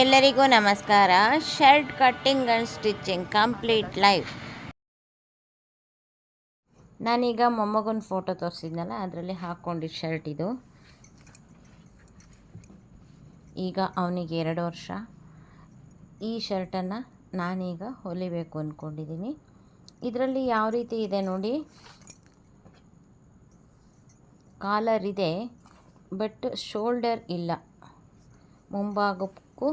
ಎಲ್ಲರಿಗೂ ನಮಸ್ಕಾರ. Shirt cutting and stitching complete live. ನಾನೀಗ ಮೊಮ್ಮಗನ ಫೋಟೋ ತೋರಿಸಿದ್ನಲ್ಲ, ಅದರಲ್ಲಿ ಹಾಕ್ಕೊಂಡಿದ್ದ ಶರ್ಟ್ ಇದು. ಈಗ ಅವನಿಗೆ 2 ವರ್ಷ. ಈ ಶರ್ಟನ್ನು ನಾನೀಗ ಹೊಲಿಬೇಕು ಅಂದ್ಕೊಂಡಿದ್ದೀನಿ. ಇದರಲ್ಲಿ ಯಾವ ರೀತಿ ಇದೆ ನೋಡಿ, ಕಾಲರ್ ಇದೆ ಬಟ್ ಶೋಲ್ಡರ್ ಇಲ್ಲ. ಮುಂಭಾಗಕ್ಕೂ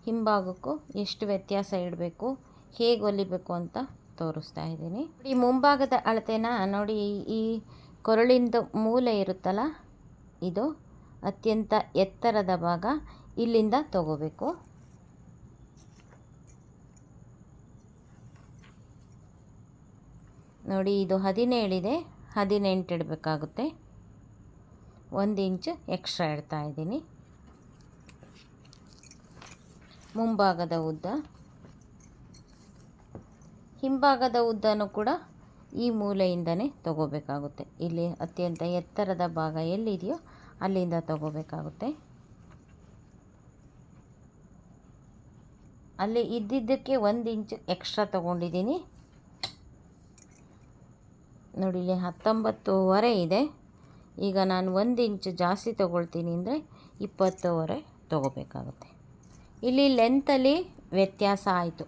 ಹಿಂಭಾಗಕ್ಕೂ ಎಷ್ಟು ವ್ಯತ್ಯಾಸ ಇಡಬೇಕು, ಹೇಗೆ ಹೊಲಿಬೇಕು ಅಂತ ತೋರಿಸ್ತಾ ಇದ್ದೀನಿ. ಈ ಮುಂಭಾಗದ ಅಳತೆನ ನೋಡಿ, ಈ ಕೊರಳಿಂದ ಮೂಲೆ ಇರುತ್ತಲ್ಲ, ಇದು ಅತ್ಯಂತ ಎತ್ತರದ ಭಾಗ, ಇಲ್ಲಿಂದ ತಗೋಬೇಕು. ನೋಡಿ, ಇದು 17 ಇದೆ, 18 ಇಡಬೇಕಾಗುತ್ತೆ. 1 ಇಂಚು ಎಕ್ಸ್ಟ್ರಾ ಇಡ್ತಾ ಇದ್ದೀನಿ. ಮುಂಭಾಗದ ಉದ್ದ, ಹಿಂಭಾಗದ ಉದ್ದನೂ ಕೂಡ ಈ ಮೂಲೆಯಿಂದನೇ ತಗೋಬೇಕಾಗುತ್ತೆ. ಇಲ್ಲಿ ಅತ್ಯಂತ ಎತ್ತರದ ಭಾಗ ಎಲ್ಲಿದೆಯೋ ಅಲ್ಲಿಂದ ತಗೋಬೇಕಾಗುತ್ತೆ. ಅಲ್ಲಿ ಇದ್ದಿದ್ದಕ್ಕೆ 1 ಇಂಚು ಎಕ್ಸ್ಟ್ರಾ ತಗೊಂಡಿದ್ದೀನಿ. ನೋಡಿ, ಇಲ್ಲಿ 19.5 ಇದೆ. ಈಗ ನಾನು 1 ಇಂಚು ಜಾಸ್ತಿ ತೊಗೊಳ್ತೀನಿ ಅಂದರೆ 20.5 ತೊಗೋಬೇಕಾಗುತ್ತೆ. ಇಲ್ಲಿ ಲೆಂತಲ್ಲಿ ವ್ಯತ್ಯಾಸ ಆಯಿತು.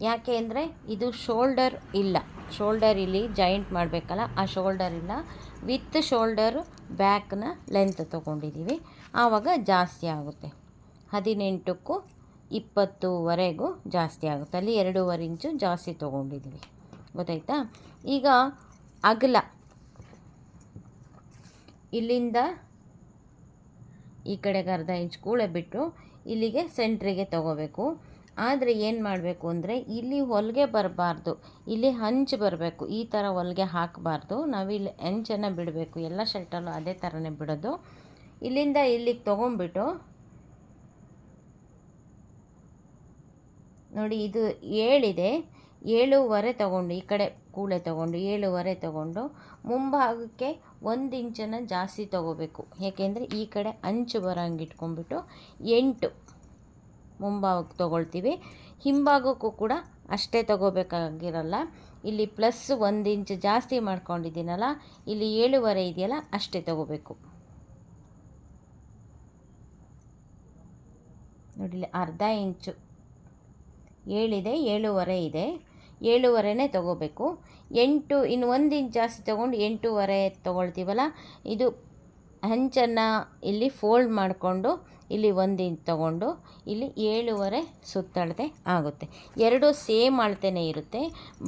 ಯಾಕೆ ಅಂದರೆ ಇದು ಶೋಲ್ಡರ್ ಇಲ್ಲ. ಶೋಲ್ಡರ್ ಇಲ್ಲಿ ಜಾಯಿಂಟ್ ಮಾಡಬೇಕಲ್ಲ, ಆ ಶೋಲ್ಡರ್ ಇಲ್ಲ. ವಿತ್ ಶೋಲ್ಡರು ಬ್ಯಾಕ್ನ ಲೆಂತ್ ತೊಗೊಂಡಿದ್ದೀವಿ, ಆವಾಗ ಜಾಸ್ತಿ ಆಗುತ್ತೆ. 18ಕ್ಕೂ 20ವರೆಗೂ ಜಾಸ್ತಿ ಆಗುತ್ತೆ. ಅಲ್ಲಿ 2.5 ಇಂಚು ಜಾಸ್ತಿ ತೊಗೊಂಡಿದ್ದೀವಿ, ಗೊತ್ತಾಯ್ತಾ? ಈಗ ಅಗಲ ಇಲ್ಲಿಂದ ಈ ಕಡೆಗೆ 1/2 ಇಂಚ್ ಕೂಳೆ ಬಿಟ್ಟು ಇಲ್ಲಿಗೆ ಸೆಂಟ್ರಿಗೆ ತೊಗೋಬೇಕು. ಆದರೆ ಏನು ಮಾಡಬೇಕು ಅಂದರೆ, ಇಲ್ಲಿ ಹೊಲಿಗೆ ಬರಬಾರ್ದು, ಇಲ್ಲಿ ಹಂಚು ಬರಬೇಕು. ಈ ಥರ ಹೊಲಿಗೆ ಹಾಕಬಾರ್ದು. ನಾವಿಲ್ಲಿ ಹೆಂಚನ್ನು ಬಿಡಬೇಕು. ಎಲ್ಲ ಶರ್ಟಲ್ಲೂ ಅದೇ ಥರನೇ ಬಿಡೋದು. ಇಲ್ಲಿಂದ ಇಲ್ಲಿಗೆ ತೊಗೊಂಡ್ಬಿಟ್ಟು ನೋಡಿ, ಇದು 7 ಇದೆ, 7.5 ತೊಗೊಂಡು ಈ ಕಡೆ ಕೂಳೆ ತೊಗೊಂಡು 7.5 ತೊಗೊಂಡು ಮುಂಭಾಗಕ್ಕೆ 1 ಇಂಚನ್ನು ಜಾಸ್ತಿ ತೊಗೋಬೇಕು. ಏಕೆಂದರೆ ಈ ಕಡೆ ಅಂಚು ಬರೋಂಗೆ ಇಟ್ಕೊಂಡ್ಬಿಟ್ಟು 8 ಮುಂಭಾಗಕ್ಕೆ ತೊಗೊಳ್ತೀವಿ. ಹಿಂಭಾಗಕ್ಕೂ ಕೂಡ ಅಷ್ಟೇ ತೊಗೋಬೇಕಾಗಿರಲ್ಲ. ಇಲ್ಲಿ ಪ್ಲಸ್ 1 ಇಂಚು ಜಾಸ್ತಿ ಮಾಡ್ಕೊಂಡಿದ್ದೀನಲ್ಲ, ಇಲ್ಲಿ 7.5 ಇದೆಯಲ್ಲ, ಅಷ್ಟೇ ತೊಗೋಬೇಕು. ನೋಡಿ, ಇಲ್ಲಿ 1/2 ಇಂಚು 7 ಇದೆ, 7.5 ಇದೆ, 7.5ನೇ ತೊಗೋಬೇಕು. 8 ಇನ್ನು 1 ಇಂಚ್ ಜಾಸ್ತಿ ತೊಗೊಂಡು 8.5 ತೊಗೊಳ್ತೀವಲ್ಲ, ಇದು ಹಂಚನ್ನು ಇಲ್ಲಿ ಫೋಲ್ಡ್ ಮಾಡಿಕೊಂಡು ಇಲ್ಲಿ 1 ಇಂಚ್ ತೊಗೊಂಡು ಇಲ್ಲಿ 7.5 ಸುತ್ತಳತೆ ಆಗುತ್ತೆ. ಎರಡೂ ಸೇಮ್ ಅಳತೆನೇ ಇರುತ್ತೆ,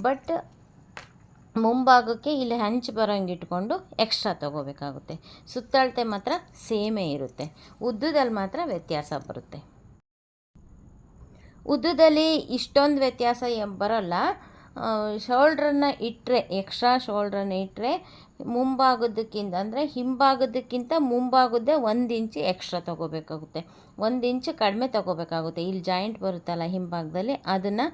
ಬಟ್ ಮುಂಭಾಗಕ್ಕೆ ಇಲ್ಲಿ ಹಂಚು ಬರೋಂಗೆ ಇಟ್ಕೊಂಡು ಎಕ್ಸ್ಟ್ರಾ ತೊಗೋಬೇಕಾಗುತ್ತೆ. ಸುತ್ತಳತೆ ಮಾತ್ರ ಸೇಮೇ ಇರುತ್ತೆ, ಉದ್ದದಲ್ಲಿ ಮಾತ್ರ ವ್ಯತ್ಯಾಸ ಬರುತ್ತೆ. ಉದ್ದದಲ್ಲಿ ಇಷ್ಟೊಂದು ವ್ಯತ್ಯಾಸ ಬರೋಲ್ಲ. ಶೋಲ್ಡ್ರನ್ನು ಇಟ್ಟರೆ, ಎಕ್ಸ್ಟ್ರಾ ಶೋಲ್ಡ್ರನ್ನು ಇಟ್ಟರೆ ಮುಂಭಾಗದಕ್ಕಿಂತ ಅಂದರೆ ಹಿಂಭಾಗದಕ್ಕಿಂತ ಮುಂಭಾಗದ್ದೇ 1 ಇಂಚು ಎಕ್ಸ್ಟ್ರಾ ತೊಗೋಬೇಕಾಗುತ್ತೆ. 1 ಇಂಚು ಕಡಿಮೆ ತೊಗೋಬೇಕಾಗುತ್ತೆ. ಇಲ್ಲಿ ಜಾಯಿಂಟ್ ಬರುತ್ತಲ್ಲ ಹಿಂಭಾಗದಲ್ಲಿ, ಅದನ್ನು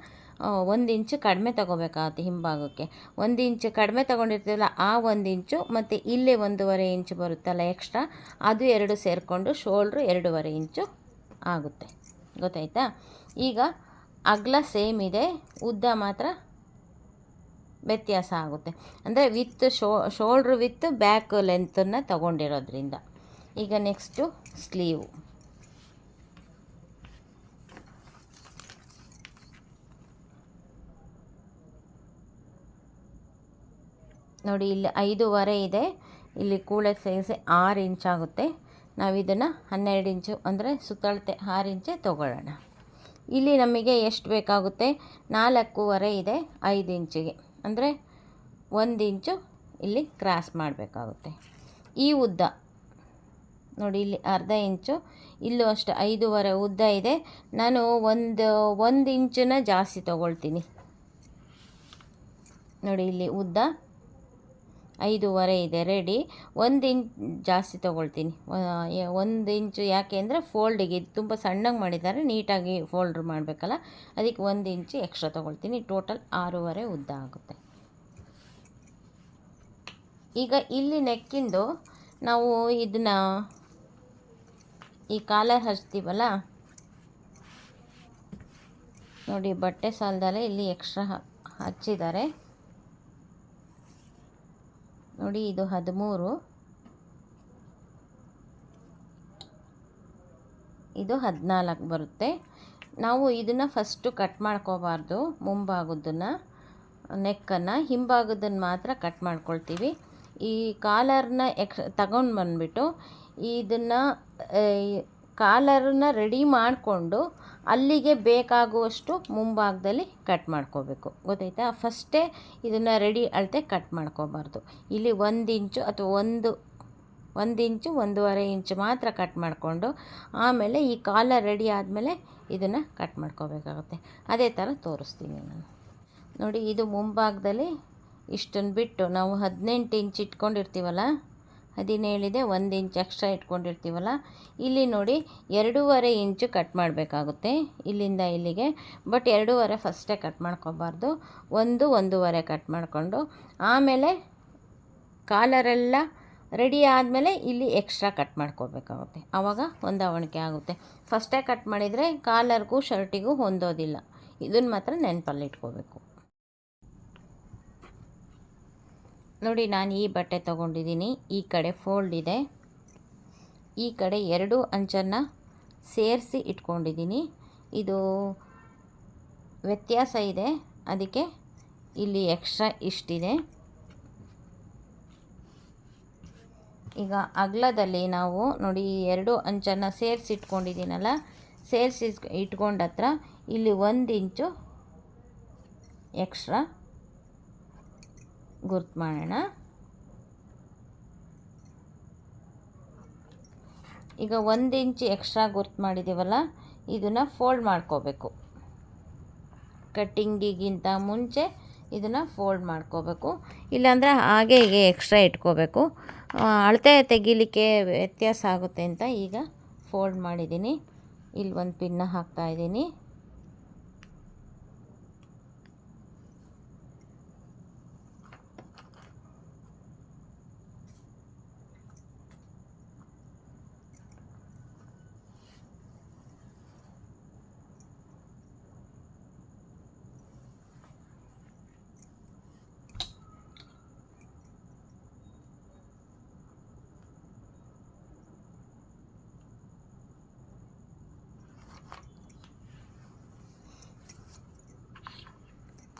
1 ಇಂಚು ಕಡಿಮೆ ತೊಗೋಬೇಕಾಗುತ್ತೆ. ಹಿಂಭಾಗಕ್ಕೆ 1 ಇಂಚು ಕಡಿಮೆ ತೊಗೊಂಡಿರ್ತೀವಲ್ಲ, ಆ 1 ಇಂಚು ಮತ್ತು ಇಲ್ಲಿ 1.5 ಇಂಚು ಬರುತ್ತಲ್ಲ ಎಕ್ಸ್ಟ್ರಾ, ಅದು 2 ಸೇರಿಕೊಂಡು ಶೋಲ್ಡ್ರು 2.5 ಇಂಚು ಆಗುತ್ತೆ, ಗೊತ್ತಾಯ್ತಾ? ಈಗ ಅಗಲ ಸೇಮ್ ಇದೆ, ಉದ್ದ ಮಾತ್ರ ವ್ಯತ್ಯಾಸ ಆಗುತ್ತೆ. ಅಂದರೆ ವಿತ್ ಶೋಲ್ಡ್ರ್ ವಿತ್ ಬ್ಯಾಕ್ ಲೆಂತನ್ನು ತಗೊಂಡಿರೋದ್ರಿಂದ. ಈಗ ನೆಕ್ಸ್ಟು ಸ್ಲೀವು. ನೋಡಿ, ಇಲ್ಲಿ 5.5 ಇದೆ, ಇಲ್ಲಿ ಕೂಳೆ ಸೈಜ್ 6 ಇಂಚ್ ಆಗುತ್ತೆ. ನಾವು ಇದನ್ನು 12 ಇಂಚು ಅಂದರೆ ಸುತ್ತಳತೆ 6 ಇಂಚೆ ತೊಗೊಳ್ಳೋಣ. ಇಲ್ಲಿ ನಮಗೆ ಎಷ್ಟು ಬೇಕಾಗುತ್ತೆ? 4.5 ಇದೆ 5 ಇಂಚಿಗೆ, ಅಂದರೆ 1 ಇಂಚು ಇಲ್ಲಿ ಕ್ರಾಸ್ ಮಾಡಬೇಕಾಗುತ್ತೆ. ಈ ಉದ್ದ ನೋಡಿ, ಇಲ್ಲಿ 1/2 ಇಂಚು, ಇಲ್ಲೂ ಅಷ್ಟು 5.5 ಉದ್ದ ಇದೆ. ನಾನು 1 ಇಂಚನ್ನ ಜಾಸ್ತಿ ತೊಗೊಳ್ತೀನಿ. ನೋಡಿ, ಇಲ್ಲಿ ಉದ್ದ 5.5 ಇದೆ ರೆಡಿ. 1 ಇಂಚ್ ಜಾಸ್ತಿ ತೊಗೊಳ್ತೀನಿ. 1 ಇಂಚು ಯಾಕೆ ಅಂದರೆ ಫೋಲ್ಡಿಗೆ ಇದು ತುಂಬ ಸಣ್ಣಗೆ ಮಾಡಿದ್ದಾರೆ, ನೀಟಾಗಿ ಫೋಲ್ಡ್ರ್ ಮಾಡಬೇಕಲ್ಲ, ಅದಕ್ಕೆ 1 ಇಂಚು ಎಕ್ಸ್ಟ್ರಾ ತೊಗೊಳ್ತೀನಿ. ಟೋಟಲ್ 6.5 ಉದ್ದ ಆಗುತ್ತೆ. ಈಗ ಇಲ್ಲಿ ನೆಕ್ಕಿಂದು ನಾವು ಇದನ್ನು ಈ ಕಾಲರ್ ಹಚ್ತೀವಲ್ಲ, ನೋಡಿ ಬಟ್ಟೆ ಸಾಲದಲ್ಲೇ ಇಲ್ಲಿ ಎಕ್ಸ್ಟ್ರಾ ಹಚ್ಚಿದ್ದಾರೆ ನೋಡಿ. ಇದು 13, ಇದು 14 ಬರುತ್ತೆ. ನಾವು ಇದನ್ನು ಫಸ್ಟು ಕಟ್ ಮಾಡ್ಕೋಬಾರ್ದು, ಮುಂಭಾಗದನ್ನು ನೆಕ್ಕನ್ನು, ಹಿಂಭಾಗದನ್ನು ಮಾತ್ರ ಕಟ್ ಮಾಡ್ಕೊಳ್ತೀವಿ. ಈ ಕಾಲರ್ನ ತಗೊಂಡು ಬಂದುಬಿಟ್ಟು ಇದನ್ನು ಕಾಲರನ್ನ ರೆಡಿ ಮಾಡಿಕೊಂಡು ಅಲ್ಲಿಗೆ ಬೇಕಾಗುವಷ್ಟು ಮುಂಭಾಗದಲ್ಲಿ ಕಟ್ ಮಾಡ್ಕೋಬೇಕು, ಗೊತ್ತಾಯ್ತಾ? ಫಸ್ಟೇ ಇದನ್ನು ರೆಡಿ ಅಳತೆ ಕಟ್ ಮಾಡ್ಕೋಬಾರ್ದು. ಇಲ್ಲಿ 1 ಇಂಚು ಅಥವಾ 1 ಇಂಚು 1.5 ಇಂಚು ಮಾತ್ರ ಕಟ್ ಮಾಡಿಕೊಂಡು ಆಮೇಲೆ ಈ ಕಾಲರ್ ರೆಡಿ ಆದಮೇಲೆ ಇದನ್ನು ಕಟ್ ಮಾಡ್ಕೋಬೇಕಾಗುತ್ತೆ. ಅದೇ ಥರ ತೋರಿಸ್ತೀನಿ ನಾನು. ನೋಡಿ, ಇದು ಮುಂಭಾಗದಲ್ಲಿ ಇಷ್ಟನ್ನು ಬಿಟ್ಟು ನಾವು 18 ಇಂಚ್ ಇಟ್ಕೊಂಡಿರ್ತೀವಲ್ಲ, 17 ಇದೆ, 1 ಇಂಚ್ ಎಕ್ಸ್ಟ್ರಾ ಇಟ್ಕೊಂಡಿರ್ತೀವಲ್ಲ, ಇಲ್ಲಿ ನೋಡಿ 2.5 ಇಂಚು ಕಟ್ ಮಾಡಬೇಕಾಗುತ್ತೆ ಇಲ್ಲಿಂದ ಇಲ್ಲಿಗೆ. ಬಟ್ 2.5 ಫಸ್ಟೇ ಕಟ್ ಮಾಡ್ಕೋಬಾರ್ದು, 1.5 ಕಟ್ ಮಾಡಿಕೊಂಡು ಆಮೇಲೆ ಕಾಲರೆಲ್ಲ ರೆಡಿ ಆದಮೇಲೆ ಇಲ್ಲಿ ಎಕ್ಸ್ಟ್ರಾ ಕಟ್ ಮಾಡ್ಕೋಬೇಕಾಗುತ್ತೆ. ಆವಾಗ ಹೊಂದಾವಣಿಕೆ ಆಗುತ್ತೆ. ಫಸ್ಟೇ ಕಟ್ ಮಾಡಿದರೆ ಕಾಲರ್ಗೂ ಶರ್ಟಿಗೂ ಹೊಂದೋದಿಲ್ಲ. ಇದನ್ನು ಮಾತ್ರ ನೆನಪಲ್ಲಿ ಇಟ್ಕೋಬೇಕು. ನೋಡಿ, ನಾನು ಈ ಬಟ್ಟೆ ತೊಗೊಂಡಿದ್ದೀನಿ. ಈ ಕಡೆ ಫೋಲ್ಡ್ ಇದೆ, ಈ ಕಡೆ 2 ಅಂಚನ್ನು ಸೇರಿಸಿ ಇಟ್ಕೊಂಡಿದ್ದೀನಿ. ಇದು ವ್ಯತ್ಯಾಸ ಇದೆ, ಅದಕ್ಕೆ ಇಲ್ಲಿ ಎಕ್ಸ್ಟ್ರಾ ಇಷ್ಟಿದೆ. ಈಗ ಅಗಲದಲ್ಲಿ ನಾವು ನೋಡಿ 2 ಅಂಚನ್ನು ಸೇರಿಸಿ ಇಟ್ಕೊಂಡಿದ್ದೀನಲ್ಲ, ಸೇರಿಸಿ ಇಟ್ಕೊಂಡ ಹತ್ರ ಇಲ್ಲಿ 1 ಇಂಚು ಎಕ್ಸ್ಟ್ರಾ ಗುರ್ತು ಮಾಡೋಣ. ಈಗ 1 ಇಂಚ್ ಎಕ್ಸ್ಟ್ರಾ ಗುರ್ತು ಮಾಡಿದ್ದೀವಲ್ಲ, ಇದನ್ನು ಫೋಲ್ಡ್ ಮಾಡ್ಕೋಬೇಕು. ಕಟ್ಟಿಂಗಿಗಿಂತ ಮುಂಚೆ ಇದನ್ನು ಫೋಲ್ಡ್ ಮಾಡ್ಕೋಬೇಕು, ಇಲ್ಲಾಂದರೆ ಹಾಗೆ ಹೀಗೆ ಎಕ್ಸ್ಟ್ರಾ ಇಟ್ಕೋಬೇಕು. ಅಳತೆ ತೆಗಿಲಿಕ್ಕೆ ವ್ಯತ್ಯಾಸ ಆಗುತ್ತೆ ಅಂತ ಈಗ ಫೋಲ್ಡ್ ಮಾಡಿದ್ದೀನಿ. ಇಲ್ಲಿ ಒಂದು ಪಿನ್ನ ಹಾಕ್ತಾಯಿದ್ದೀನಿ.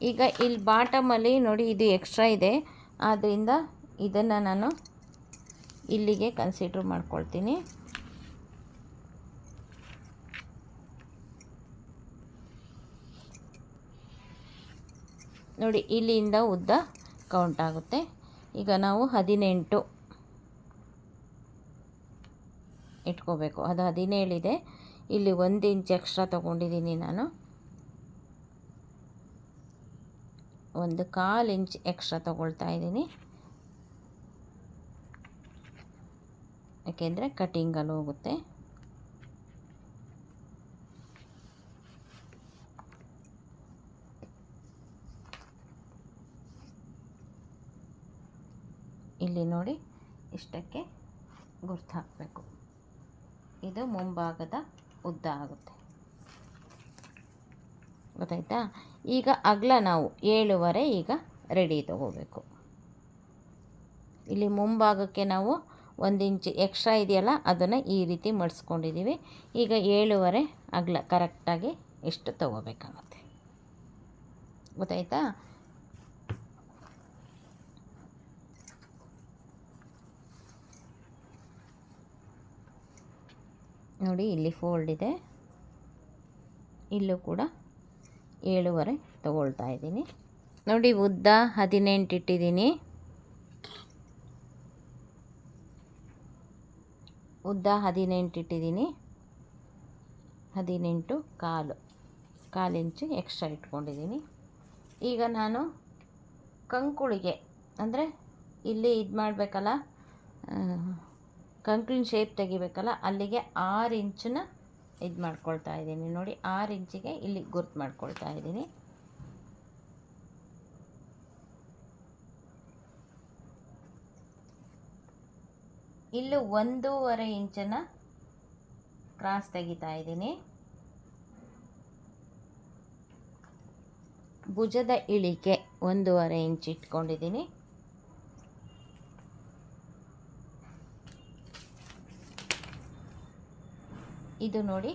ಈಗ ಇಲ್ಲಿ ಬಾಟಮಲ್ಲಿ ನೋಡಿ ಇದು ಎಕ್ಸ್ಟ್ರಾ ಇದೆ, ಆದ್ದರಿಂದ ಇದನ್ನು ನಾನು ಇಲ್ಲಿಗೆ ಕನ್ಸಿಡರ್ ಮಾಡ್ಕೊಳ್ತೀನಿ. ನೋಡಿ, ಇಲ್ಲಿಂದ ಉದ್ದ ಕೌಂಟ್ ಆಗುತ್ತೆ. ಈಗ ನಾವು 18 ಇಟ್ಕೋಬೇಕು. ಅದು 17 ಇದೆ, ಇಲ್ಲಿ 1 ಇಂಚ್ ಎಕ್ಸ್ಟ್ರಾ ತೊಗೊಂಡಿದ್ದೀನಿ ನಾನು. 1/4 ಇಂಚ್ ಎಕ್ಸ್ಟ್ರಾ ತೊಗೊಳ್ತಾ ಇದ್ದೀನಿ, ಯಾಕೆಂದರೆ ಕಟಿಂಗಲ್ಲಿ ಹೋಗುತ್ತೆ. ಇಲ್ಲಿ ನೋಡಿ ಇಷ್ಟಕ್ಕೆ ಗುರ್ತು ಹಾಕಬೇಕು. ಇದು ಮುಂಭಾಗದ ಉದ್ದ ಆಗುತ್ತೆ, ಗೊತ್ತಾಯ್ತಾ? ಈಗ ಅಗಲ ನಾವು 7.5 ಈಗ ರೆಡಿ ತೊಗೋಬೇಕು. ಇಲ್ಲಿ ಮುಂಭಾಗಕ್ಕೆ ನಾವು 1 ಇಂಚ್ ಎಕ್ಸ್ಟ್ರಾ ಇದೆಯಲ್ಲ, ಅದನ್ನು ಈ ರೀತಿ ಮಡಿಸ್ಕೊಂಡಿದ್ದೀವಿ. ಈಗ 7.5 ಅಗಲ ಕರೆಕ್ಟಾಗಿ ಇಷ್ಟು ತೊಗೋಬೇಕಾಗುತ್ತೆ, ಗೊತ್ತಾಯ್ತಾ? ನೋಡಿ, ಇಲ್ಲಿ ಫೋಲ್ಡ್ ಇದೆ, ಇಲ್ಲೂ ಕೂಡ 7.5 ತೊಗೊಳ್ತಾ ಇದ್ದೀನಿ. ನೋಡಿ, ಉದ್ದ 18 ಇಟ್ಟಿದ್ದೀನಿ. ಉದ್ದ 18 ಇಟ್ಟಿದ್ದೀನಿ. 18 ಕಾಲು ಇಂಚು ಎಕ್ಸ್ಟ್ರಾ ಇಟ್ಕೊಂಡಿದ್ದೀನಿ. ಈಗ ನಾನು ಕಂಕುಳಿಗೆ ಅಂದರೆ ಇಲ್ಲಿ ಇದು ಮಾಡಬೇಕಲ್ಲ, ಕಂಕುಳಿನ ಶೇಪ್ ತೆಗಿಬೇಕಲ್ಲ, ಅಲ್ಲಿಗೆ 6 ಇಂಚನ್ನ ಇದು ಮಾಡ್ಕೊಳ್ತಾ ಇದ್ದೀನಿ. ನೋಡಿ, 6 ಇಂಚಿಗೆ ಇಲ್ಲಿ ಗುರ್ತು ಮಾಡ್ಕೊಳ್ತಾ ಇದ್ದೀನಿ. ಇಲ್ಲೂ 1.5 ಇಂಚನ್ನು ಕ್ರಾಸ್ ತೆಗಿತಾ ಇದ್ದೀನಿ. ಭುಜದ ಇಳಿಕೆ 1.5 ಇಂಚ್ ಇಟ್ಕೊಂಡಿದ್ದೀನಿ. ಇದು ನೋಡಿ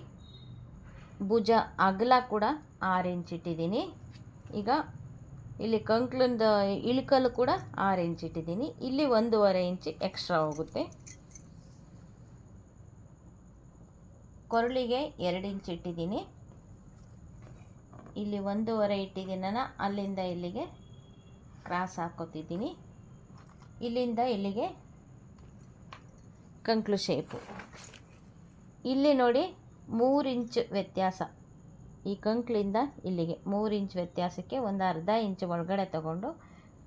ಭುಜ ಅಗಲ ಕೂಡ 6 ಇಂಚ್ ಇಟ್ಟಿದ್ದೀನಿ. ಈಗ ಇಲ್ಲಿ ಕಂಕ್ಳಿಂದ ಇಳಿಕಲು ಕೂಡ 6 ಇಂಚ್ ಇಟ್ಟಿದ್ದೀನಿ. ಇಲ್ಲಿ 1.5 ಇಂಚ್ ಎಕ್ಸ್ಟ್ರಾ ಹೋಗುತ್ತೆ. ಕೊರಳಿಗೆ 2 ಇಂಚ್ ಇಟ್ಟಿದ್ದೀನಿ. ಇಲ್ಲಿ 1.5 ಇಟ್ಟಿದ್ದೀನಲ್ಲ, ಅಲ್ಲಿಂದ ಇಲ್ಲಿಗೆ ಕ್ರಾಸ್ ಹಾಕೋತಿದ್ದೀನಿ. ಇಲ್ಲಿಂದ ಇಲ್ಲಿಗೆ ಕಂಕ್ಳು ಶೇಪು. ಇಲ್ಲಿ ನೋಡಿ 3 ಇಂಚ್ ವ್ಯತ್ಯಾಸ. ಈ ಕಂಕ್ಳಿಂದ ಇಲ್ಲಿಗೆ 3 ಇಂಚ್ ವ್ಯತ್ಯಾಸಕ್ಕೆ ಒಂದು ಅರ್ಧ ಇಂಚ್ ಒಳಗಡೆ ತಗೊಂಡು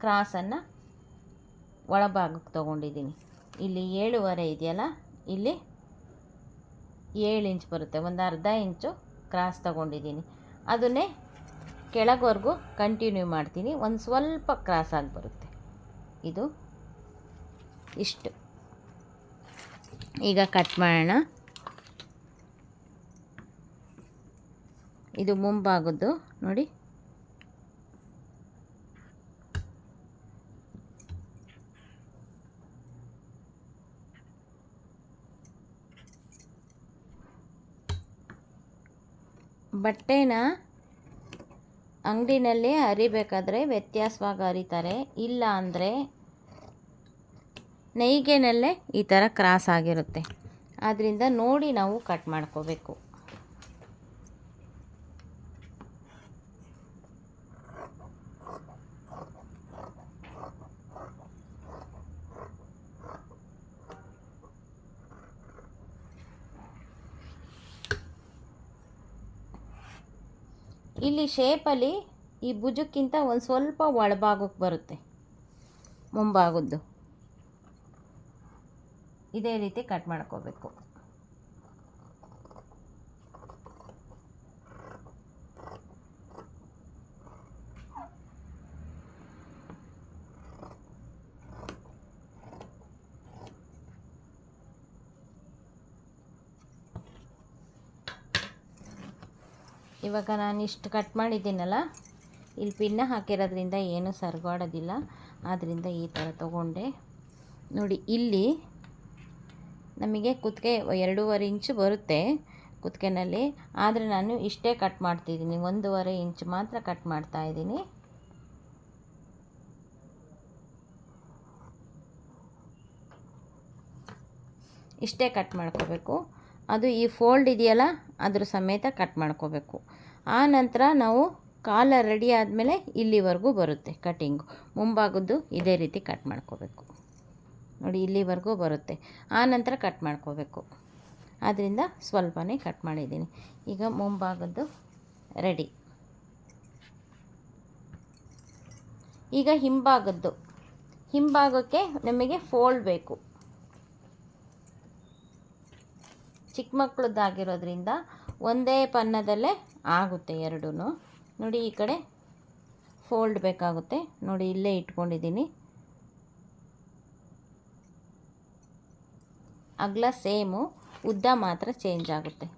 ಕ್ರಾಸನ್ನು ಒಳಭಾಗಕ್ಕೆ ತೊಗೊಂಡಿದ್ದೀನಿ. ಇಲ್ಲಿ 7.5 ಇದೆಯಲ್ಲ, ಇಲ್ಲಿ 7 ಇಂಚ್ ಬರುತ್ತೆ. ಒಂದು ಅರ್ಧ ಇಂಚು ಕ್ರಾಸ್ ತಗೊಂಡಿದ್ದೀನಿ. ಅದನ್ನೇ ಕೆಳಗವರೆಗೂ ಕಂಟಿನ್ಯೂ ಮಾಡ್ತೀನಿ. ಒಂದು ಸ್ವಲ್ಪ ಕ್ರಾಸ್ ಆಗಿ ಬರುತ್ತೆ. ಇದು ಇಷ್ಟು. ಈಗ ಕಟ್ ಮಾಡೋಣ. ಇದು ಮುಂಭಾಗದ್ದು ನೋಡಿ. ಬಟ್ಟೆನ ಅಂಗಡಿನಲ್ಲಿ ಹರಿಬೇಕಾದ್ರೆ ವ್ಯತ್ಯಾಸವಾಗಿ ಹರಿತಾರೆ. ಇಲ್ಲ ಅಂದರೆ ನೇಯ್ಗೆನಲ್ಲೇ ಈ ಥರ ಕ್ರಾಸ್ ಆಗಿರುತ್ತೆ. ಆದ್ದರಿಂದ ನೋಡಿ ನಾವು ಕಟ್ ಮಾಡ್ಕೋಬೇಕು. ಇಲ್ಲಿ ಶೇಪಲ್ಲಿ ಈ ಭುಜಕ್ಕಿಂತ ಒಂದು ಸ್ವಲ್ಪ ಒಳಭಾಗಕ್ಕೆ ಬರುತ್ತೆ ಮುಂಭಾಗದ್ದು. ಇದೇ ರೀತಿ ಕಟ್ ಮಾಡ್ಕೋಬೇಕು. ಇವಾಗ ನಾನು ಇಷ್ಟು ಕಟ್ ಮಾಡಿದ್ದೀನಲ್ಲ, ಇಲ್ಲಿ ಪಿನ್ನ ಹಾಕಿರೋದ್ರಿಂದ ಏನೂ ಸರಿಗಾಡೋದಿಲ್ಲ. ಆದ್ದರಿಂದ ಈ ಥರ ತೊಗೊಂಡೆ ನೋಡಿ. ಇಲ್ಲಿ ನಮಗೆ ಕುತ್ತಿಗೆ 2.5 ಇಂಚು ಬರುತ್ತೆ ಕುತ್ತಿಗೆನಲ್ಲಿ. ಆದರೆ ನಾನು ಇಷ್ಟೇ ಕಟ್ ಮಾಡ್ತಿದ್ದೀನಿ. 1.5 ಇಂಚ್ ಮಾತ್ರ ಕಟ್ ಮಾಡ್ತಾಯಿದ್ದೀನಿ. ಇಷ್ಟೇ ಕಟ್ ಮಾಡ್ಕೋಬೇಕು. ಅದು ಈ ಫೋಲ್ಡ್ ಇದೆಯಲ್ಲ, ಅದ್ರ ಸಮೇತ ಕಟ್ ಮಾಡ್ಕೋಬೇಕು. ಆ ನಂತರ ನಾವು ಕಾಲರ್ ರೆಡಿ ಆದಮೇಲೆ ಇಲ್ಲಿವರೆಗೂ ಬರುತ್ತೆ ಕಟ್ಟಿಂಗು. ಮುಂಭಾಗದ್ದು ಇದೇ ರೀತಿ ಕಟ್ ಮಾಡ್ಕೋಬೇಕು ನೋಡಿ. ಇಲ್ಲಿವರೆಗೂ ಬರುತ್ತೆ. ಆ ನಂತರ ಕಟ್ ಮಾಡ್ಕೋಬೇಕು. ಆದ್ದರಿಂದ ಸ್ವಲ್ಪನೇ ಕಟ್ ಮಾಡಿದ್ದೀನಿ. ಈಗ ಮುಂಭಾಗದ್ದು ರೆಡಿ. ಈಗ ಹಿಂಭಾಗಕ್ಕೆ ನಮಗೆ ಫೋಲ್ಡ್ ಬೇಕು. ಚಿಕ್ಕ ಮಕ್ಕಳದ್ದಾಗಿರೋದ್ರಿಂದ ಒಂದೇ ಪನ್ನದಲ್ಲೇ ಆಗುತ್ತೆ ಎರಡೂ ನೋಡಿ. ಈ ಕಡೆ ಫೋಲ್ಡ್ ಬೇಕಾಗುತ್ತೆ ನೋಡಿ. ಇಲ್ಲೇ ಇಟ್ಕೊಂಡಿದ್ದೀನಿ. ಅಗಲ ಸೇಮು, ಉದ್ದ ಮಾತ್ರ ಚೇಂಜ್ ಆಗುತ್ತೆ.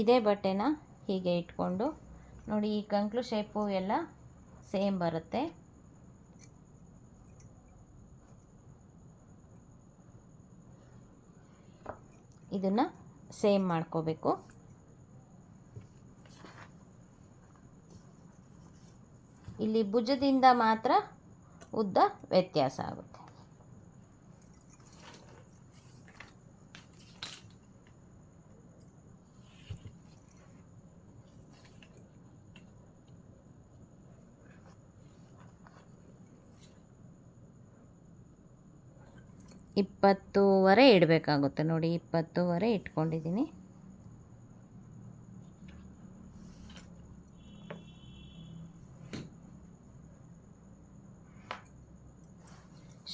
ಇದೇ ಬಟ್ಟೆನ ಹೀಗೆ ಇಟ್ಕೊಂಡು ನೋಡಿ. ಈ ಕಂಕ್ಳು ಶೇಪು ಎಲ್ಲ ಸೇಮ್ ಬರುತ್ತೆ. ಇದನ್ನು ಸೇಮ್ ಮಾಡ್ಕೋಬೇಕು. ಇಲ್ಲಿ ಭುಜದಿಂದ ಮಾತ್ರ ಉದ್ದ ವ್ಯತ್ಯಾಸ ಆಗುತ್ತೆ. ಇಪ್ಪತ್ತೂವರೆ ಇಡಬೇಕಾಗುತ್ತೆ ನೋಡಿ. 20 ಇಟ್ಕೊಂಡಿದ್ದೀನಿ.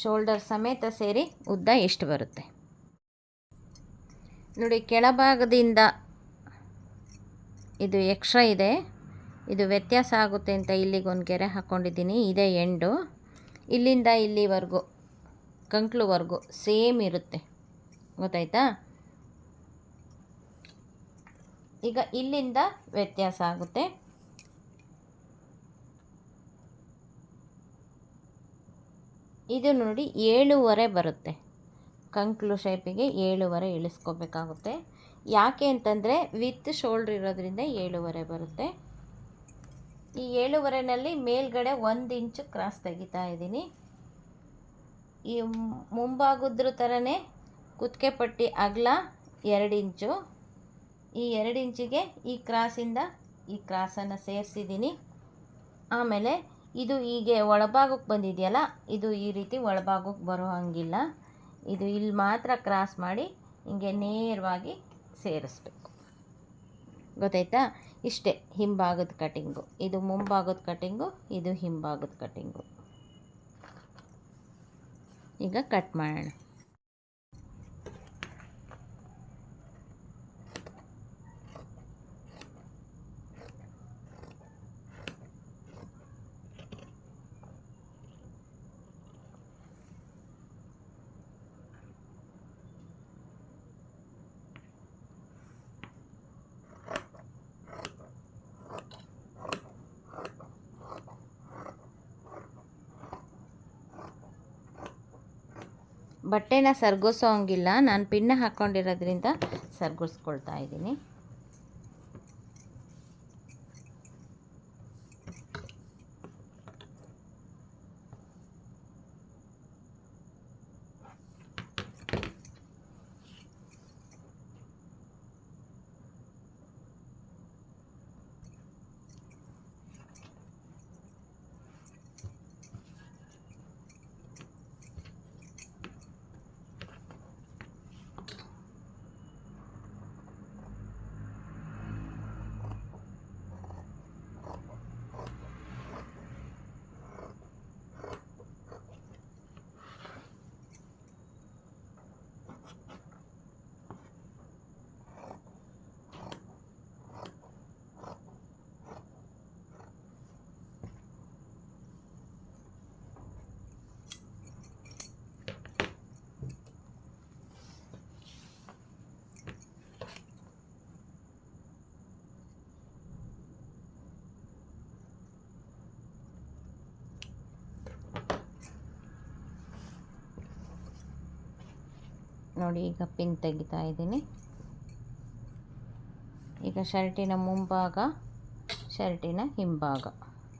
ಶೋಲ್ಡರ್ ಸಮೇತ ಸೇರಿ ಉದ್ದ ಎಷ್ಟು ಬರುತ್ತೆ ನೋಡಿ. ಕೆಳಭಾಗದಿಂದ ಇದು ಎಕ್ಸ್ಟ್ರಾ ಇದೆ, ಇದು ವ್ಯತ್ಯಾಸ ಆಗುತ್ತೆ ಅಂತ ಇಲ್ಲಿಗೆ ಒಂದು ಗೆರೆ ಹಾಕ್ಕೊಂಡಿದ್ದೀನಿ. ಇದೇ ಎಂಡು. ಇಲ್ಲಿಂದ ಇಲ್ಲಿವರೆಗೂ ಕಂಕ್ಳುವರೆಗೂ ಸೇಮ್ ಇರುತ್ತೆ, ಗೊತ್ತಾಯ್ತಾ? ಈಗ ಇಲ್ಲಿಂದ ವ್ಯತ್ಯಾಸ ಆಗುತ್ತೆ. ಇದು ನೋಡಿ 7.5 ಬರುತ್ತೆ. ಕಂಕ್ಳು ಶೇಪಿಗೆ 7.5 ಇಳಿಸ್ಕೋಬೇಕಾಗುತ್ತೆ. ಯಾಕೆ ಅಂತಂದರೆ ವಿತ್ ಶೋಲ್ಡ್ರ್ ಇರೋದ್ರಿಂದ 7.5 ಬರುತ್ತೆ. ಈ 7.5ನಲ್ಲಿ ಮೇಲ್ಗಡೆ 1 ಇಂಚು ಕ್ರಾಸ್ ತೆಗಿತಾ ಇದ್ದೀನಿ. ಈ ಮುಂಭಾಗದ್ರ ಥರನೇ ಕುತ್ತಿಗೆ ಪಟ್ಟಿ ಅಗಲ 2 ಇಂಚು. ಈ 2 ಇಂಚಿಗೆ ಈ ಕ್ರಾಸಿಂದ ಈ ಕ್ರಾಸನ್ನು ಸೇರಿಸಿದ್ದೀನಿ. ಆಮೇಲೆ ಇದು ಹೀಗೆ ಒಳಭಾಗಕ್ಕೆ ಬಂದಿದೆಯಲ್ಲ, ಇದು ಈ ರೀತಿ ಒಳಭಾಗಕ್ಕೆ ಬರೋ ಹಂಗಿಲ್ಲ. ಇದು ಇಲ್ಲಿ ಮಾತ್ರ ಕ್ರಾಸ್ ಮಾಡಿ ಹಿಂಗೆ ನೇರವಾಗಿ ಸೇರಿಸ್ಬೇಕು. ಗೊತ್ತಾಯ್ತಾ? ಇಷ್ಟೇ ಹಿಂಭಾಗದ ಕಟಿಂಗು. ಇದು ಮುಂಭಾಗದ ಕಟಿಂಗು, ಇದು ಹಿಂಭಾಗದ ಕಟಿಂಗು. ಈಗ ಕಟ್ ಮಾಡೋಣ. ಬಟ್ಟೆನ ಸರ್ಗೋಸೋ ಹಂಗಿಲ್ಲ, ನಾನು ಪಿನ್ನ ಹಾಕ್ಕೊಂಡಿರೋದ್ರಿಂದ ಸರ್ಗಿಸ್ಕೊಳ್ತಾ ಇದ್ದೀನಿ. ನೋಡಿ, ಈಗ ಪಿನ್ ತೆಗಿತಾ ಇದ್ದೀನಿ. ಈಗ ಶರ್ಟಿನ ಮುಂಭಾಗ, ಶರ್ಟಿನ ಹಿಂಭಾಗ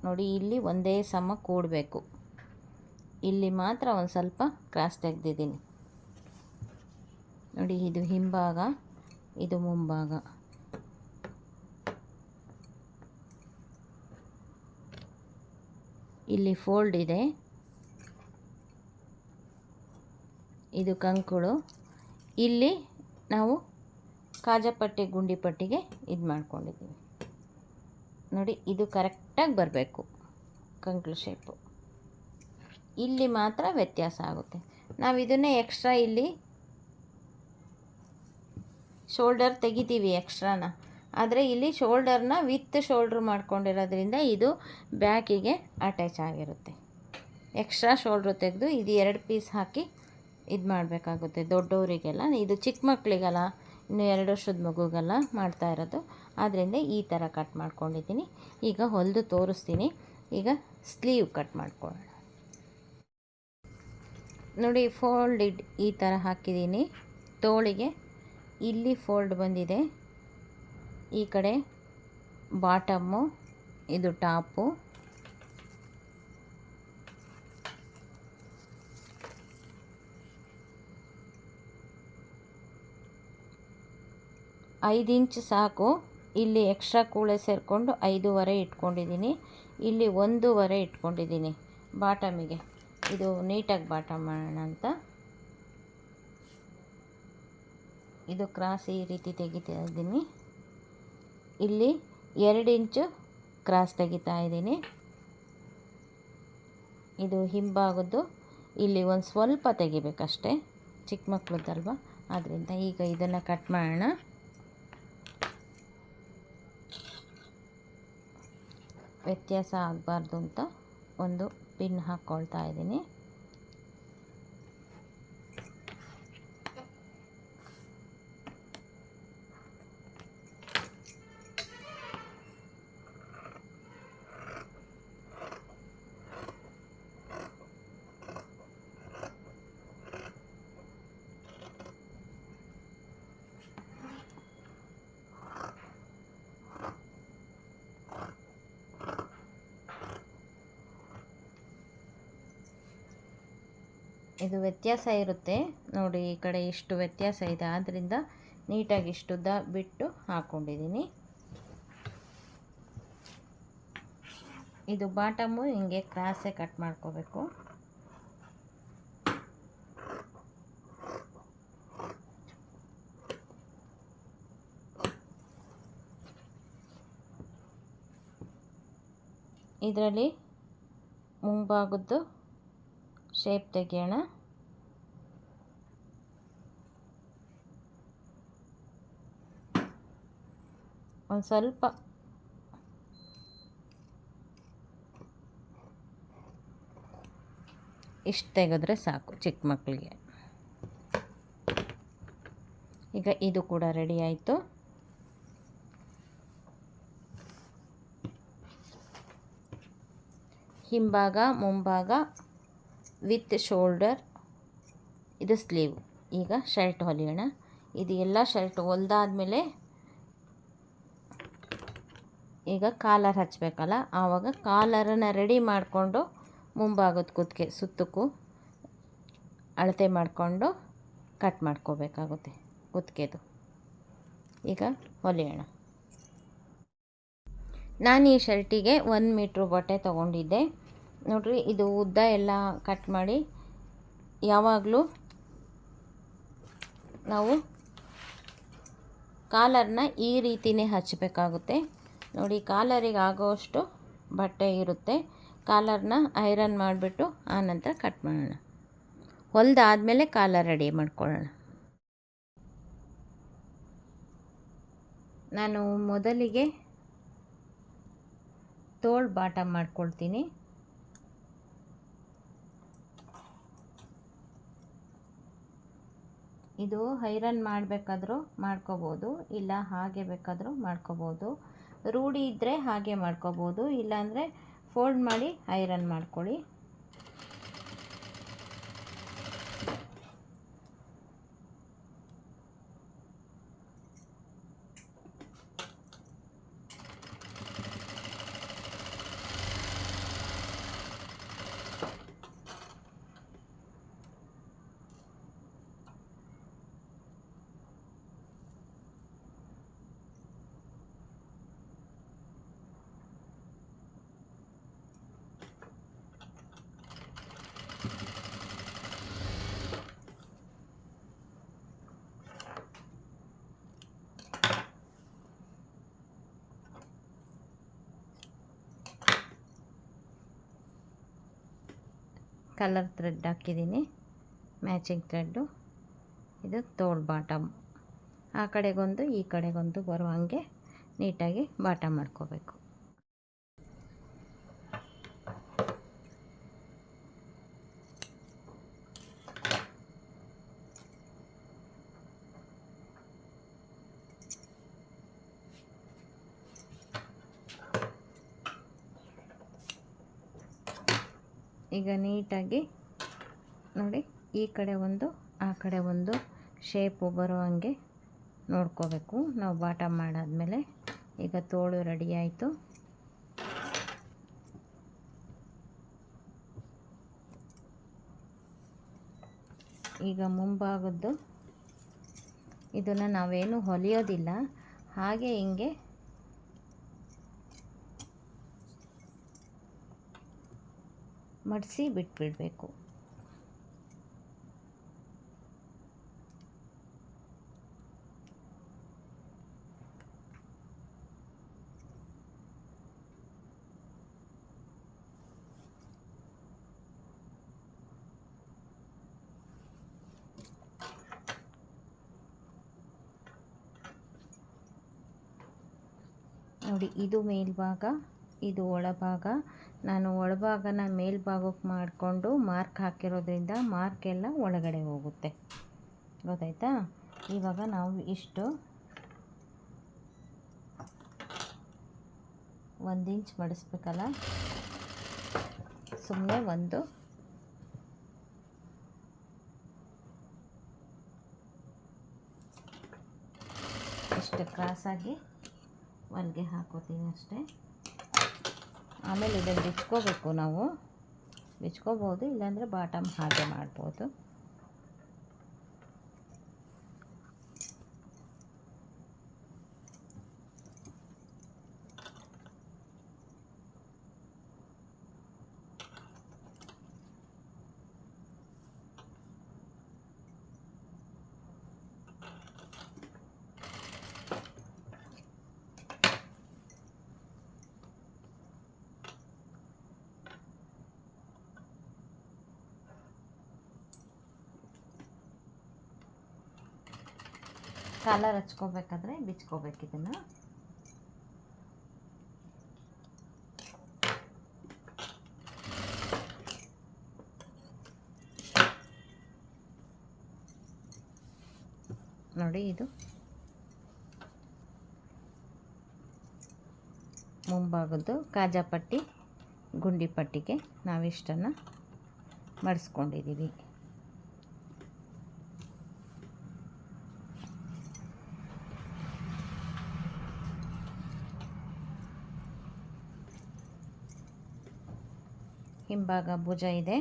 ನೋಡಿ, ಇಲ್ಲಿ ಒಂದೇ ಸಮ ಕೂಡಬೇಕು. ಇಲ್ಲಿ ಮಾತ್ರ ಒಂದು ಸ್ವಲ್ಪ ಕ್ರಾಸ್ ತೆಗೆದಿದ್ದೀನಿ ನೋಡಿ. ಇದು ಹಿಂಭಾಗ, ಇದು ಮುಂಭಾಗ. ಇಲ್ಲಿ ಫೋಲ್ಡ್ ಇದೆ, ಇದು ಕಂಕುಳು. ಇಲ್ಲಿ ನಾವು ಕಾಜಾಪಟ್ಟಿ ಗುಂಡಿ ಪಟ್ಟಿಗೆ ಇದು ಮಾಡ್ಕೊಂಡಿದ್ದೀವಿ ನೋಡಿ. ಇದು ಕರೆಕ್ಟಾಗಿ ಬರಬೇಕು ಕಂಕುಳು ಶೇಪು. ಇಲ್ಲಿ ಮಾತ್ರ ವ್ಯತ್ಯಾಸ ಆಗುತ್ತೆ. ನಾವು ಇದನ್ನೇ ಎಕ್ಸ್ಟ್ರಾ ಇಲ್ಲಿ ಶೋಲ್ಡರ್ ತೆಗಿತೀವಿ ಎಕ್ಸ್ಟ್ರಾನ, ಆದರೆ ಇಲ್ಲಿ ಶೋಲ್ಡರ್ನ ವಿತ್ ಶೋಲ್ಡ್ರ್ ಮಾಡ್ಕೊಂಡಿರೋದ್ರಿಂದ ಇದು ಬ್ಯಾಕಿಗೆ ಅಟ್ಯಾಚ್ ಆಗಿರುತ್ತೆ. ಎಕ್ಸ್ಟ್ರಾ ಶೋಲ್ಡ್ರು ತೆಗೆದು ಇದು 2 ಪೀಸ್ ಹಾಕಿ ಇದು ಮಾಡಬೇಕಾಗುತ್ತೆ. ದೊಡ್ಡವರಿಗೆಲ್ಲ, ಇದು ಚಿಕ್ಕ ಮಕ್ಕಳಿಗೆಲ್ಲ, ಇನ್ನು 2 ವರ್ಷದ ಮಗುಗೆಲ್ಲ ಮಾಡ್ತಾ ಇರೋದು. ಆದ್ದರಿಂದ ಈ ಥರ ಕಟ್ ಮಾಡ್ಕೊಂಡಿದ್ದೀನಿ. ಈಗ ಹೊಲಿದು ತೋರಿಸ್ತೀನಿ. ಈಗ ಸ್ಲೀವ್ ಕಟ್ ಮಾಡ್ಕೊಳ್ಳೋಣ ನೋಡಿ. ಫೋಲ್ಡ್ ಈ ಥರ ಹಾಕಿದ್ದೀನಿ. ತೋಳಿಗೆ ಇಲ್ಲಿ ಫೋಲ್ಡ್ ಬಂದಿದೆ. ಈ ಕಡೆ ಬಾಟಮ್ಮು, ಇದು ಟಾಪು. ಐದು ಇಂಚ್ ಸಾಕು. ಇಲ್ಲಿ ಎಕ್ಸ್ಟ್ರಾ ಕೂಳೆ ಸೇರಿಕೊಂಡು 5.5 ಇಟ್ಕೊಂಡಿದ್ದೀನಿ. ಇಲ್ಲಿ 1.5 ಇಟ್ಕೊಂಡಿದ್ದೀನಿ ಬಾಟಮಿಗೆ. ಇದು ನೀಟಾಗಿ ಬಾಟಮ್ ಮಾಡೋಣ ಅಂತ. ಇದು ಕ್ರಾಸ್ ಈ ರೀತಿ ತೆಗಿತಾ ಇದ್ದೀನಿ. ಇಲ್ಲಿ 2 ಇಂಚು ಕ್ರಾಸ್ ತೆಗಿತಾ ಇದ್ದೀನಿ. ಇದು ಹಿಂಭಾಗದ್ದು. ಇಲ್ಲಿ ಒಂದು ಸ್ವಲ್ಪ ತೆಗಿಬೇಕಷ್ಟೇ, ಚಿಕ್ಕ ಮಕ್ಕಳದ್ದಲ್ವ, ಆದ್ದರಿಂದ ಈಗ ಇದನ್ನು ಕಟ್ ಮಾಡೋಣ. ವ್ಯತ್ಯಾಸ ಆಗಬಾರ್ದು ಅಂತ ಒಂದು ಪಿನ್ ಹಾಕ್ಕೊಳ್ತಾ ಇದ್ದೀನಿ. ಇದು ವ್ಯತ್ಯಾಸ ಇರುತ್ತೆ ನೋಡಿ, ಈ ಕಡೆ ಇಷ್ಟು ವ್ಯತ್ಯಾಸ ಇದೆ, ಆದ್ದರಿಂದ ನೀಟಾಗಿ ಇಷ್ಟುದ್ದ ಬಿಟ್ಟು ಹಾಕ್ಕೊಂಡಿದ್ದೀನಿ. ಇದು ಬಾಟಮು ಹಿಂಗೆ ಕ್ರಾಸೇ ಕಟ್ ಮಾಡ್ಕೋಬೇಕು. ಇದರಲ್ಲಿ ಮುಂಭಾಗದ್ದು ಶೇಪ್ ತೆಗೆಯೋಣ. ಒಂದು ಸ್ವಲ್ಪ ಇಷ್ಟು ತೆಗೆದ್ರೆ ಸಾಕು ಚಿಕ್ಕ ಮಕ್ಕಳಿಗೆ. ಈಗ ಇದು ಕೂಡ ರೆಡಿ ಆಯಿತು. ಹಿಂಭಾಗ ಮುಂಭಾಗ ವಿತ್ ಶೋಲ್ಡರ್, ಇದು ಸ್ಲೀವ್. ಈಗ ಶರ್ಟ್ ಹೊಲಿಯೋಣ. ಇದು ಎಲ್ಲ ಶರ್ಟ್ ಹೊಲ್ದಾದ್ಮೇಲೆ ಈಗ ಕಾಲರ್ ಹಚ್ಚಬೇಕಲ್ಲ, ಆವಾಗ ಕಾಲರನ್ನು ರೆಡಿ ಮಾಡಿಕೊಂಡು ಮುಂಭಾಗದ ಕುತ್ತಿಗೆ ಸುತ್ತಕ್ಕೂ ಅಳತೆ ಮಾಡಿಕೊಂಡು ಕಟ್ ಮಾಡ್ಕೋಬೇಕಾಗುತ್ತೆ ಕುತ್ತಿಗೆದು. ಈಗ ಹೊಲಿಯೋಣ. ನಾನು ಈ ಶರ್ಟಿಗೆ 1 ಮೀಟ್ರ್ ಬಟ್ಟೆ ತೊಗೊಂಡಿದ್ದೆ ನೋಡಿರಿ. ಇದು ಉದ್ದ ಎಲ್ಲ ಕಟ್ ಮಾಡಿ, ಯಾವಾಗಲೂ ನಾವು ಕಾಲರ್ನ ಈ ರೀತಿಯೇ ಹಚ್ಚಬೇಕಾಗುತ್ತೆ ನೋಡಿ. ಕಾಲರಿಗೆ ಆಗೋಷ್ಟು ಬಟ್ಟೆ ಇರುತ್ತೆ. ಕಾಲರ್ನ ಐರನ್ ಮಾಡಿಬಿಟ್ಟು ಆನಂತರ ಕಟ್ ಮಾಡೋಣ. ಹೊಲಿದಾದ್ಮೇಲೆ ಕಾಲರ್ ರೆಡಿ ಮಾಡ್ಕೊಳ್ಳೋಣ. ನಾನು ಮೊದಲಿಗೆ ತೋಳು ಬಾಟಮ್ ಮಾಡ್ಕೊಳ್ತೀನಿ. ಇದು ಐರನ್ ಮಾಡಬೇಕಾದ್ರೂ ಮಾಡ್ಕೋಬೋದು, ಇಲ್ಲ ಹಾಗೆ ಬೇಕಾದರೂ ಮಾಡ್ಕೋಬೋದು. ರೂಢಿ ಇದ್ದರೆ ಹಾಗೆ ಮಾಡ್ಕೋಬೋದು, ಇಲ್ಲಾಂದರೆ ಫೋಲ್ಡ್ ಮಾಡಿ ಐರನ್ ಮಾಡ್ಕೊಳ್ಳಿ. ಕಲರ್ ಥ್ರೆಡ್ ಹಾಕಿದ್ದೀನಿ, ಮ್ಯಾಚಿಂಗ್ ಥ್ರೆಡ್ಡು. ಇದು ತೋಳು ಬಾಟಮ್, ಆ ಕಡೆಗೊಂದು ಈ ಕಡೆಗೊಂದು ಬರೋ ಹಾಗೆ ನೀಟಾಗಿ ಬಾಟಮ್ ಮಾಡ್ಕೋಬೇಕು. ಈಗ ನೀಟಾಗಿ ನೋಡಿ, ಈ ಕಡೆ ಒಂದು ಆ ಕಡೆ ಒಂದು ಶೇಪು ಬರೋ ಹಾಗೆ ನೋಡ್ಕೋಬೇಕು ನಾವು ಬಾಟಮ್ ಮಾಡಾದಮೇಲೆ. ಈಗ ತೋಳು ರೆಡಿ ಆಯಿತು. ಈಗ ಮುಂಭಾಗದ್ದು ಇದನ್ನು ನಾವೇನು ಹೊಲಿಯೋದಿಲ್ಲ, ಹಾಗೆ ಹಿಂಗೆ ಮಡಿಸಿ ಬಿಟ್ಬಿಡಬೇಕು. ನೋಡಿ, ಇದು ಮೇಲ್ಭಾಗ, ಇದು ಒಳಭಾಗ. ನಾನು ಒಳಭಾಗನ ಮೇಲ್ಭಾಗಕ್ಕೆ ಮಾಡಿಕೊಂಡು ಮಾರ್ಕ್ ಹಾಕಿರೋದ್ರಿಂದ ಮಾರ್ಕ್ ಎಲ್ಲ ಒಳಗಡೆ ಹೋಗುತ್ತೆ, ಗೊತ್ತಾಯ್ತಾ? ಇವಾಗ ನಾವು ಇಷ್ಟು 1 ಇಂಚ್ ಮಡಿಸ್ಬೇಕಲ್ಲ, ಸುಮ್ಮನೆ ಒಂದು ಇಷ್ಟು ಕ್ರಾಸಾಗಿ ಹೊಲಿಗೆ ಹಾಕೋತೀನಿ ಅಷ್ಟೇ. ಆಮೇಲೆ ಇದನ್ನು ಬಿಚ್ಕೋಬೇಕು ನಾವು. ಬಿಚ್ಕೋಬೋದು, ಇಲ್ಲಾಂದರೆ ಬಾಟಮ್ ಹಾಗೆ ಮಾಡ್ಬೋದು. ಕಾಲರ್ ಹಚ್ಕೋಬೇಕಾದ್ರೆ ಬಿಚ್ಕೋಬೇಕು ಇದನ್ನು. ನೋಡಿ, ಇದು ಮುಂಭಾಗದ್ದು ಕಾಜಾಪಟ್ಟಿ ಗುಂಡಿ ಪಟ್ಟಿಗೆ ನಾವಿಷ್ಟನ್ನು ಮಡಿಸ್ಕೊಂಡಿದ್ದೀವಿ. ಹಿಂಭಾಗ ಭುಜ ಇದೆ.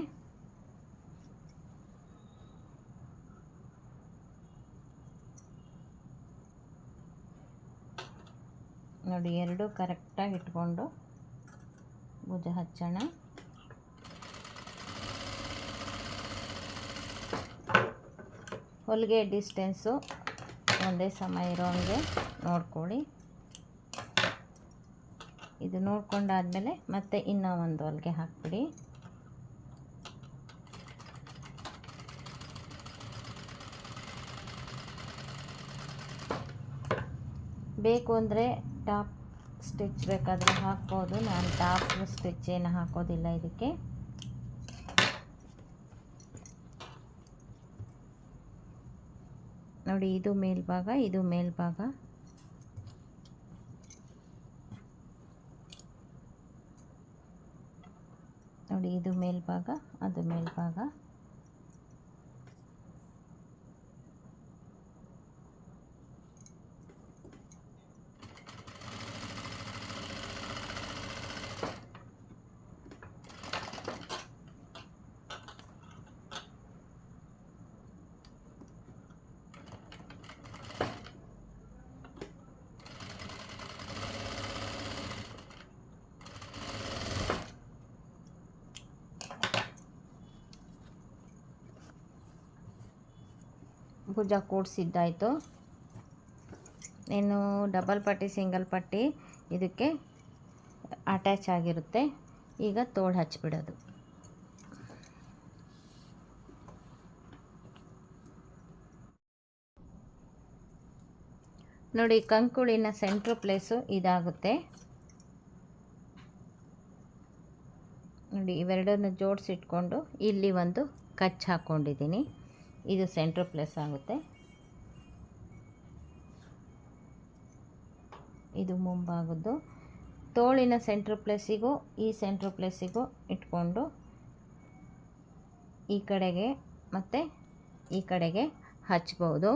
ನೋಡಿ, ಎರಡು ಕರೆಕ್ಟಾಗಿ ಇಟ್ಕೊಂಡು ಭುಜ ಹಚ್ಚೋಣ. ಹೊಲಿಗೆ ಡಿಸ್ಟೆನ್ಸು ಒಂದೇ ಸಮ ಇರೋ ಹಂಗೆ ನೋಡ್ಕೊಳ್ಳಿ. ಇದು ನೋಡ್ಕೊಂಡಾದ್ಮೇಲೆ ಮತ್ತೆ ಇನ್ನೂ ಒಂದು ಹೊಲಿಗೆ ಹಾಕ್ಬಿಡಿ. ಬೇಕು ಅಂದರೆ ಟಾಪ್ ಸ್ಟಿಚ್ ಬೇಕಾದರೆ ಹಾಕ್ಬೋದು. ನಾನು ಟಾಪ್ ಸ್ಟಿಚ್ ಏನು ಹಾಕೋದಿಲ್ಲ ಇದಕ್ಕೆ. ನೋಡಿ, ಇದು ಮೇಲ್ಭಾಗ, ಇದು ಮೇಲ್ಭಾಗ. ನೋಡಿ, ಇದು ಮೇಲ್ಭಾಗ, ಅದು ಮೇಲ್ಭಾಗ. ಭುಜ ಕೂಡಿಸಿದ್ದಾಯಿತು. ಇನ್ನು ಡಬಲ್ ಪಟ್ಟಿ ಸಿಂಗಲ್ ಪಟ್ಟಿ ಇದಕ್ಕೆ ಅಟ್ಯಾಚ್ ಆಗಿರುತ್ತೆ. ಈಗ ತೋಳು ಹಚ್ಬಿಡೋದು. ನೋಡಿ, ಕಂಕುಳಿನ ಸೆಂಟ್ರ್ ಪ್ಲೇಸು ಇದಾಗುತ್ತೆ. ನೋಡಿ, ಇವೆರಡನ್ನು ಜೋಡಿಸಿಟ್ಕೊಂಡು ಇಲ್ಲಿ ಒಂದು ಕಚ್ ಹಾಕ್ಕೊಂಡಿದ್ದೀನಿ. ಇದು ಸೆಂಟ್ರ್ ಪ್ಲೇಸ್ ಆಗುತ್ತೆ. ಇದು ಮುಂಭಾಗದ್ದು. ತೋಳಿನ ಸೆಂಟ್ರ್ ಪ್ಲೇಸಿಗೂ ಈ ಸೆಂಟ್ರ್ ಪ್ಲೇಸಿಗೂ ಇಟ್ಕೊಂಡು ಈ ಕಡೆಗೆ ಮತ್ತು ಈ ಕಡೆಗೆ ಹಚ್ಬೋದು.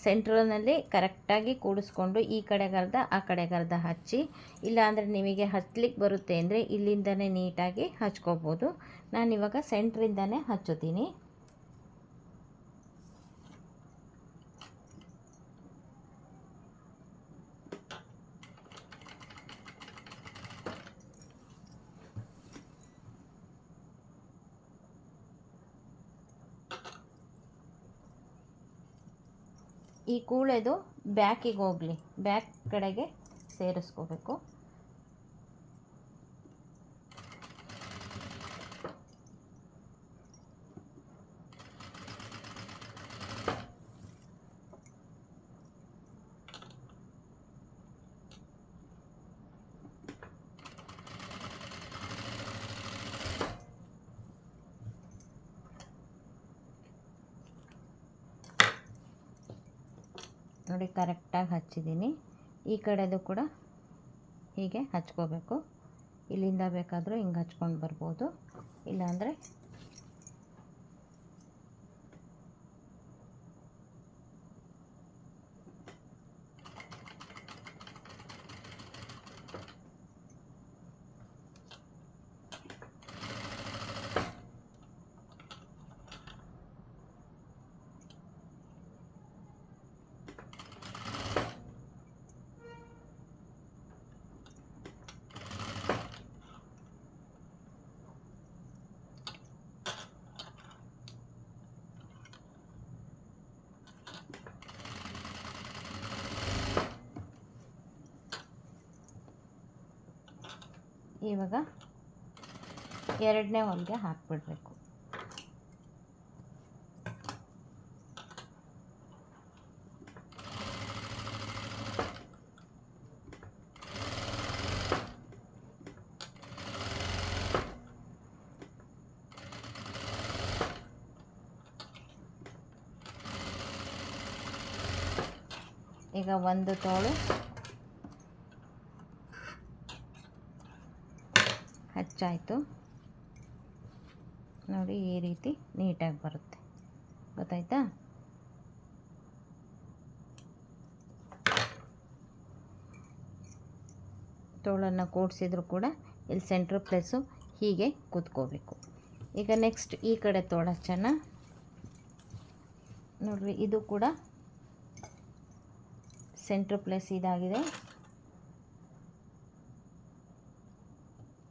ಸೆಂಟ್ರನಲ್ಲಿ ಕರೆಕ್ಟಾಗಿ ಕೂಡಿಸ್ಕೊಂಡು ಈ ಕಡೆಗರ್ಧ ಆ ಕಡೆಗರ್ಧ ಹಚ್ಚಿ, ಇಲ್ಲಾಂದರೆ ನಿಮಗೆ ಹಚ್ಚಲಿಕ್ಕೆ ಬರುತ್ತೆ ಅಂದರೆ ಇಲ್ಲಿಂದನೇ ನೀಟಾಗಿ ಹಚ್ಕೋಬೋದು. ನಾನಿವಾಗ ಸೆಂಟ್ರಿಂದನೇ ಹಚ್ಚುತ್ತೀನಿ. ಈ ಕೂಳೆದು ಬ್ಯಾಕಿಗೆ ಹೋಗಲಿ, ಬ್ಯಾಕ್ ಕಡೆಗೆ ಸೇರಿಸ್ಕೋಬೇಕು. ನೋಡಿ, ಕರೆಕ್ಟಾಗಿ ಹಚ್ಚಿದ್ದೀನಿ. ಈ ಕಡೆದು ಕೂಡ ಹೀಗೆ ಹಚ್ಕೋಬೇಕು. ಇಲ್ಲಿಂದ ಬೇಕಾದರೂ ಹಿಂಗೆ ಹಚ್ಕೊಂಡು ಬರ್ಬೋದು, ಇಲ್ಲಾಂದರೆ ಇವಾಗ ಎರಡನೇ ಹೊಲಿಗೆ ಹಾಕ್ಬಿಡ್ಬೇಕು. ಈಗ ಒಂದು ತೋಳು ಹಚ್ಚಾಯಿತು ನೋಡಿ, ಈ ರೀತಿ ನೀಟಾಗಿ ಬರುತ್ತೆ. ಗೊತ್ತಾಯ್ತಾ? ತೋಳನ್ನು ಕೂಡಿಸಿದ್ರು ಕೂಡ ಇಲ್ಲಿ ಸೆಂಟ್ರ್ ಪ್ಲೇಸು ಹೀಗೆ ಕೂತ್ಕೋಬೇಕು. ಈಗ ನೆಕ್ಸ್ಟ್ ಈ ಕಡೆ ತೋಳು ಹಚ್ಚೋಣ. ನೋಡಿರಿ, ಇದು ಕೂಡ ಸೆಂಟ್ರ್ ಪ್ಲೇಸ್ ಇದಾಗಿದೆ.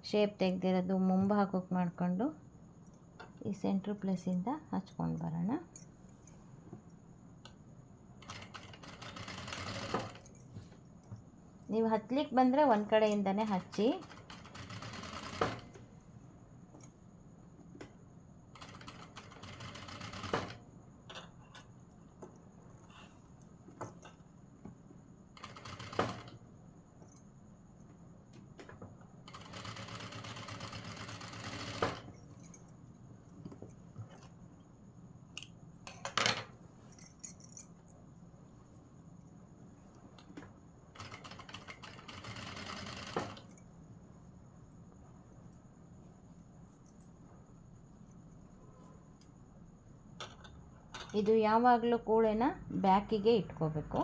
ಶೇಪ್ ತೆಗೆದಿರೋದು ಮುಂಭಾಗಕ್ಕೆ ಮಾಡಿಕೊಂಡು ಈ ಸೆಂಟ್ರ್ ಪ್ಲೇಸಿಂದ ಹಚ್ಕೊಂಡು ಬರೋಣ. ನೀವು ಹತ್ತಲಿಕ್ಕೆ ಬಂದರೆ ಒಂದು ಕಡೆಯಿಂದನೇ ಹಚ್ಚಿ. ಇದು ಯಾವಾಗಲೂ ಕೂಳೆನ ಬ್ಯಾಕಿಗೆ ಇಟ್ಕೋಬೇಕು.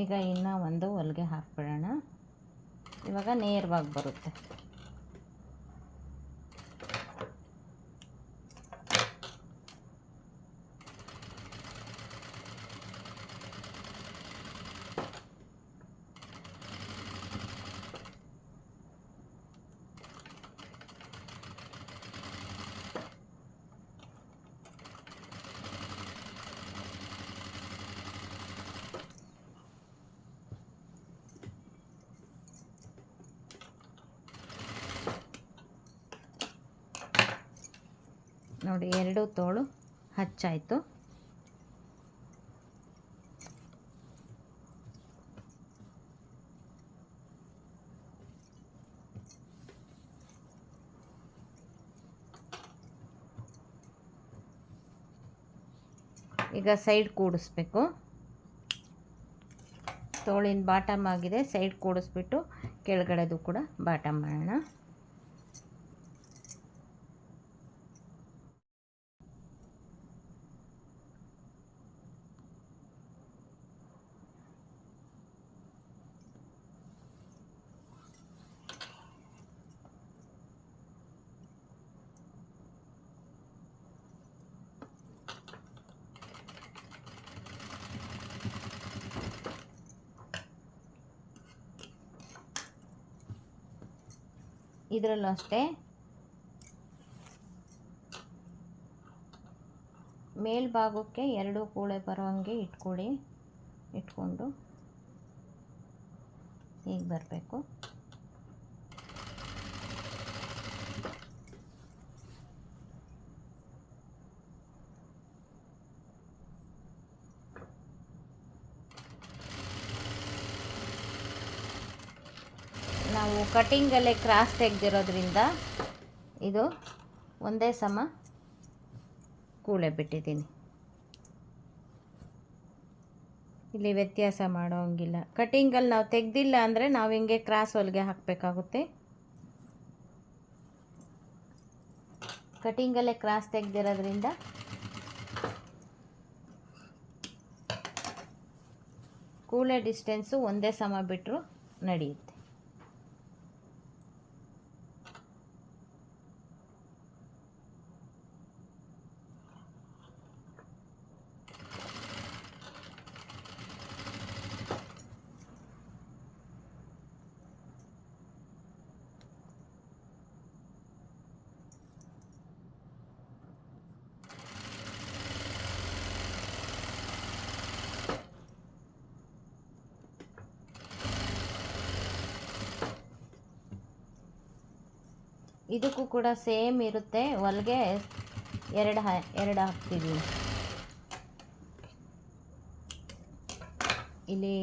ಈಗ ಇನ್ನೂ ಒಂದು ಹೊಲಿಗೆ ಹಾಕ್ಬಿಡೋಣ. ಇವಾಗ ನೇರವಾಗಿ ಬರುತ್ತೆ. ನೋಡಿ, ಎರಡು ತೋಳು ಹಚ್ಚಾಯಿತು. ಈಗ ಸೈಡ್ ಕೂಡಿಸ್ಬೇಕು. ತೋಳಿನ ಬಾಟಮ್ ಆಗಿದೆ, ಸೈಡ್ ಕೂಡಿಸ್ಬಿಟ್ಟು ಕೆಳಗಡೆದು ಕೂಡ ಬಾಟಮ್ ಮಾಡೋಣ. ಇದರಲ್ಲೂ ಅಷ್ಟೇ ಮೇಲ್ಭಾಗಕ್ಕೆ ಎರಡು ಕೂಳೆ ಬರೋಂಗೆ ಇಟ್ಕೊಂಡು ಹೀಗೆ ಬರಬೇಕು. ನಾವು ಕಟಿಂಗಲ್ಲೇ ಕ್ರಾಸ್ ತೆಗೆದಿರೋದ್ರಿಂದ ಇದು ಒಂದೇ ಸಮ ಕೂಳೆ ಬಿಟ್ಟಿದ್ದೀನಿ. ಇಲ್ಲಿ ವ್ಯತ್ಯಾಸ ಮಾಡೋಂಗಿಲ್ಲ. ಕಟಿಂಗಲ್ಲಿ ನಾವು ತೆಗೆದಿಲ್ಲ ಅಂದರೆ ನಾವು ಹಿಂಗೆ ಕ್ರಾಸ್ ಹೊಲಿಗೆ ಹಾಕಬೇಕಾಗುತ್ತೆ. ಕಟಿಂಗಲ್ಲೇ ಕ್ರಾಸ್ ತೆಗೆದಿರೋದ್ರಿಂದ ಕೂಳೆ ಡಿಸ್ಟೆನ್ಸು ಒಂದೇ ಸಮ ಬಿಟ್ಟರು ನಡೆಯುತ್ತೆ. ಇದಕ್ಕೂ ಕೂಡ ಸೇಮ್ ಇರುತ್ತೆ. ಹೊಲಿಗೆ ಎರಡು ಹಾಕ್ತಿದ್ದೀನಿ. ಇಲ್ಲಿ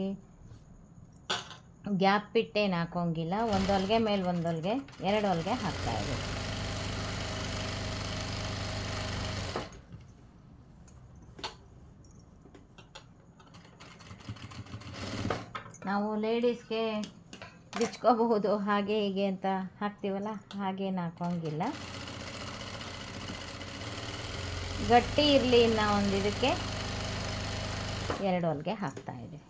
ಗ್ಯಾಪ್ ಬಿಟ್ಟೇನು ಹಾಕೋಂಗಿಲ್ಲ. ಒಂದು ಹೊಲಿಗೆ ಮೇಲೆ ಒಂದು ಹೊಲಿಗೆ, ಎರಡು ಹೊಲಿಗೆ ಹಾಕ್ತಾಯಿದ್ದೀವಿ. ನಾವು ಲೇಡೀಸ್ಗೆ ಬಿಚ್ಕೋಬಹುದು ಹಾಗೆ ಹೀಗೆ ಅಂತ ಹಾಕ್ತೀವಲ್ಲ, ಹಾಗೇನು ಹಾಕೋಂಗಿಲ್ಲ. ಗಟ್ಟಿ ಇರಲಿ ಅನ್ನೋ ಒಂದು ಇದಕ್ಕೆ ಎರಡು ಹೊಲಿಗೆ ಹಾಕ್ತಾಯಿದ್ದೀವಿ.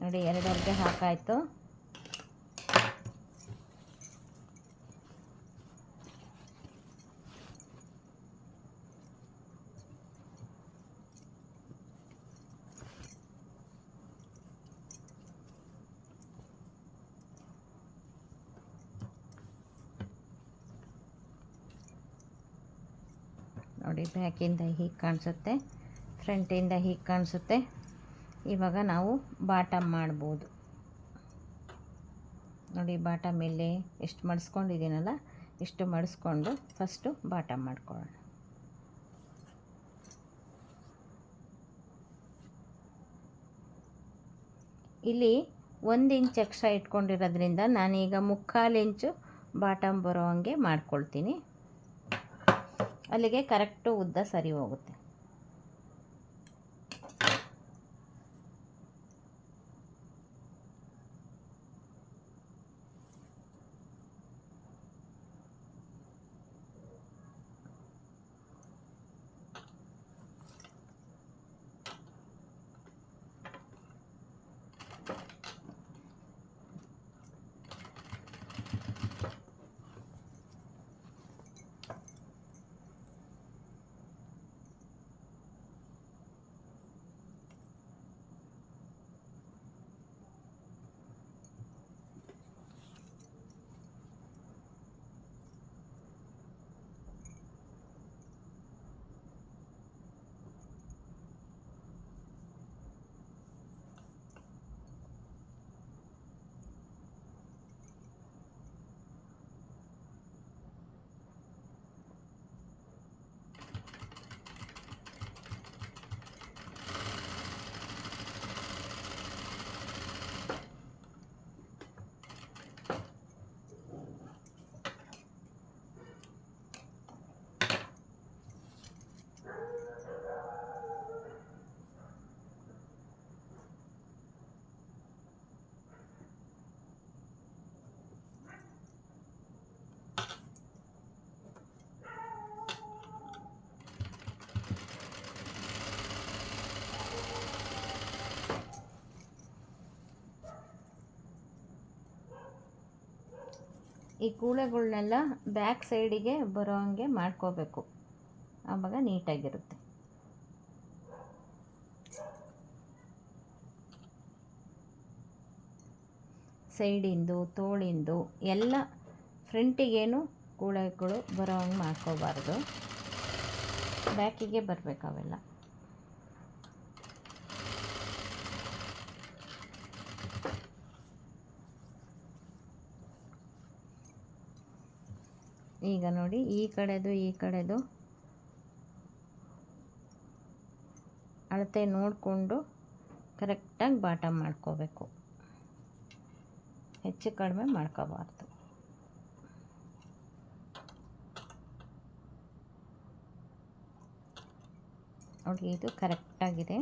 ನೋಡಿ, ಎರಡು ಹೊಲಿಗೆ ಹಾಕಾಯಿತು. ನೋಡಿ, ಬ್ಯಾಕಿಂದ ಹೀಗೆ ಕಾಣಿಸುತ್ತೆ, ಫ್ರಂಟಿಂದ ಹೀಗೆ ಕಾಣಿಸುತ್ತೆ. ಇವಾಗ ನಾವು ಬಾಟಮ್ ಮಾಡ್ಬೋದು. ನೋಡಿ, ಬಾಟಮ್ ಇಲ್ಲಿ ಎಷ್ಟು ಮಡಿಸ್ಕೊಂಡಿದ್ದೀನಲ್ಲ, ಇಷ್ಟು ಮಡಿಸ್ಕೊಂಡು ಫಸ್ಟು ಬಾಟಮ್ ಮಾಡ್ಕೊಳ್ಳೋಣ. ಇಲ್ಲಿ 1 ಇಂಚ್ ಎಕ್ಸ್ಟ್ರಾ ಇಟ್ಕೊಂಡಿರೋದ್ರಿಂದ ನಾನೀಗ 3/4 ಇಂಚು ಬಾಟಮ್ ಬರೋ ಹಂಗೆ ಮಾಡ್ಕೊಳ್ತೀನಿ. ಅಲ್ಲಿಗೆ ಕರೆಕ್ಟು ಉದ್ದ ಸರಿ ಹೋಗುತ್ತೆ. ಈ ಕೂಳೆಗಳನ್ನೆಲ್ಲ ಬ್ಯಾಕ್ ಸೈಡಿಗೆ ಬರೋ ಹಂಗೆ ಮಾಡ್ಕೋಬೇಕು, ಆವಾಗ ನೀಟಾಗಿರುತ್ತೆ. ಸೈಡಿಂದು ತೋಳಿಂದು ಎಲ್ಲ ಫ್ರಂಟಿಗೇನು ಕೂಳೆಗಳು ಬರೋ ಹಂಗೆ ಮಾಡ್ಕೋಬಾರ್ದು, ಬ್ಯಾಕಿಗೆ ಬರಬೇಕು ಅವೆಲ್ಲ. ಈಗ ನೋಡಿ, ಈ ಕಡೆದು ಅಳತೆ ನೋಡಿಕೊಂಡು ಕರೆಕ್ಟಾಗಿ ಬಾಟಮ್ ಮಾಡ್ಕೋಬೇಕು, ಹೆಚ್ಚು ಕಡಿಮೆ ಮಾಡ್ಕೋಬಾರ್ದು. ನೋಡಿ, ಇದು ಕರೆಕ್ಟಾಗಿದೆ.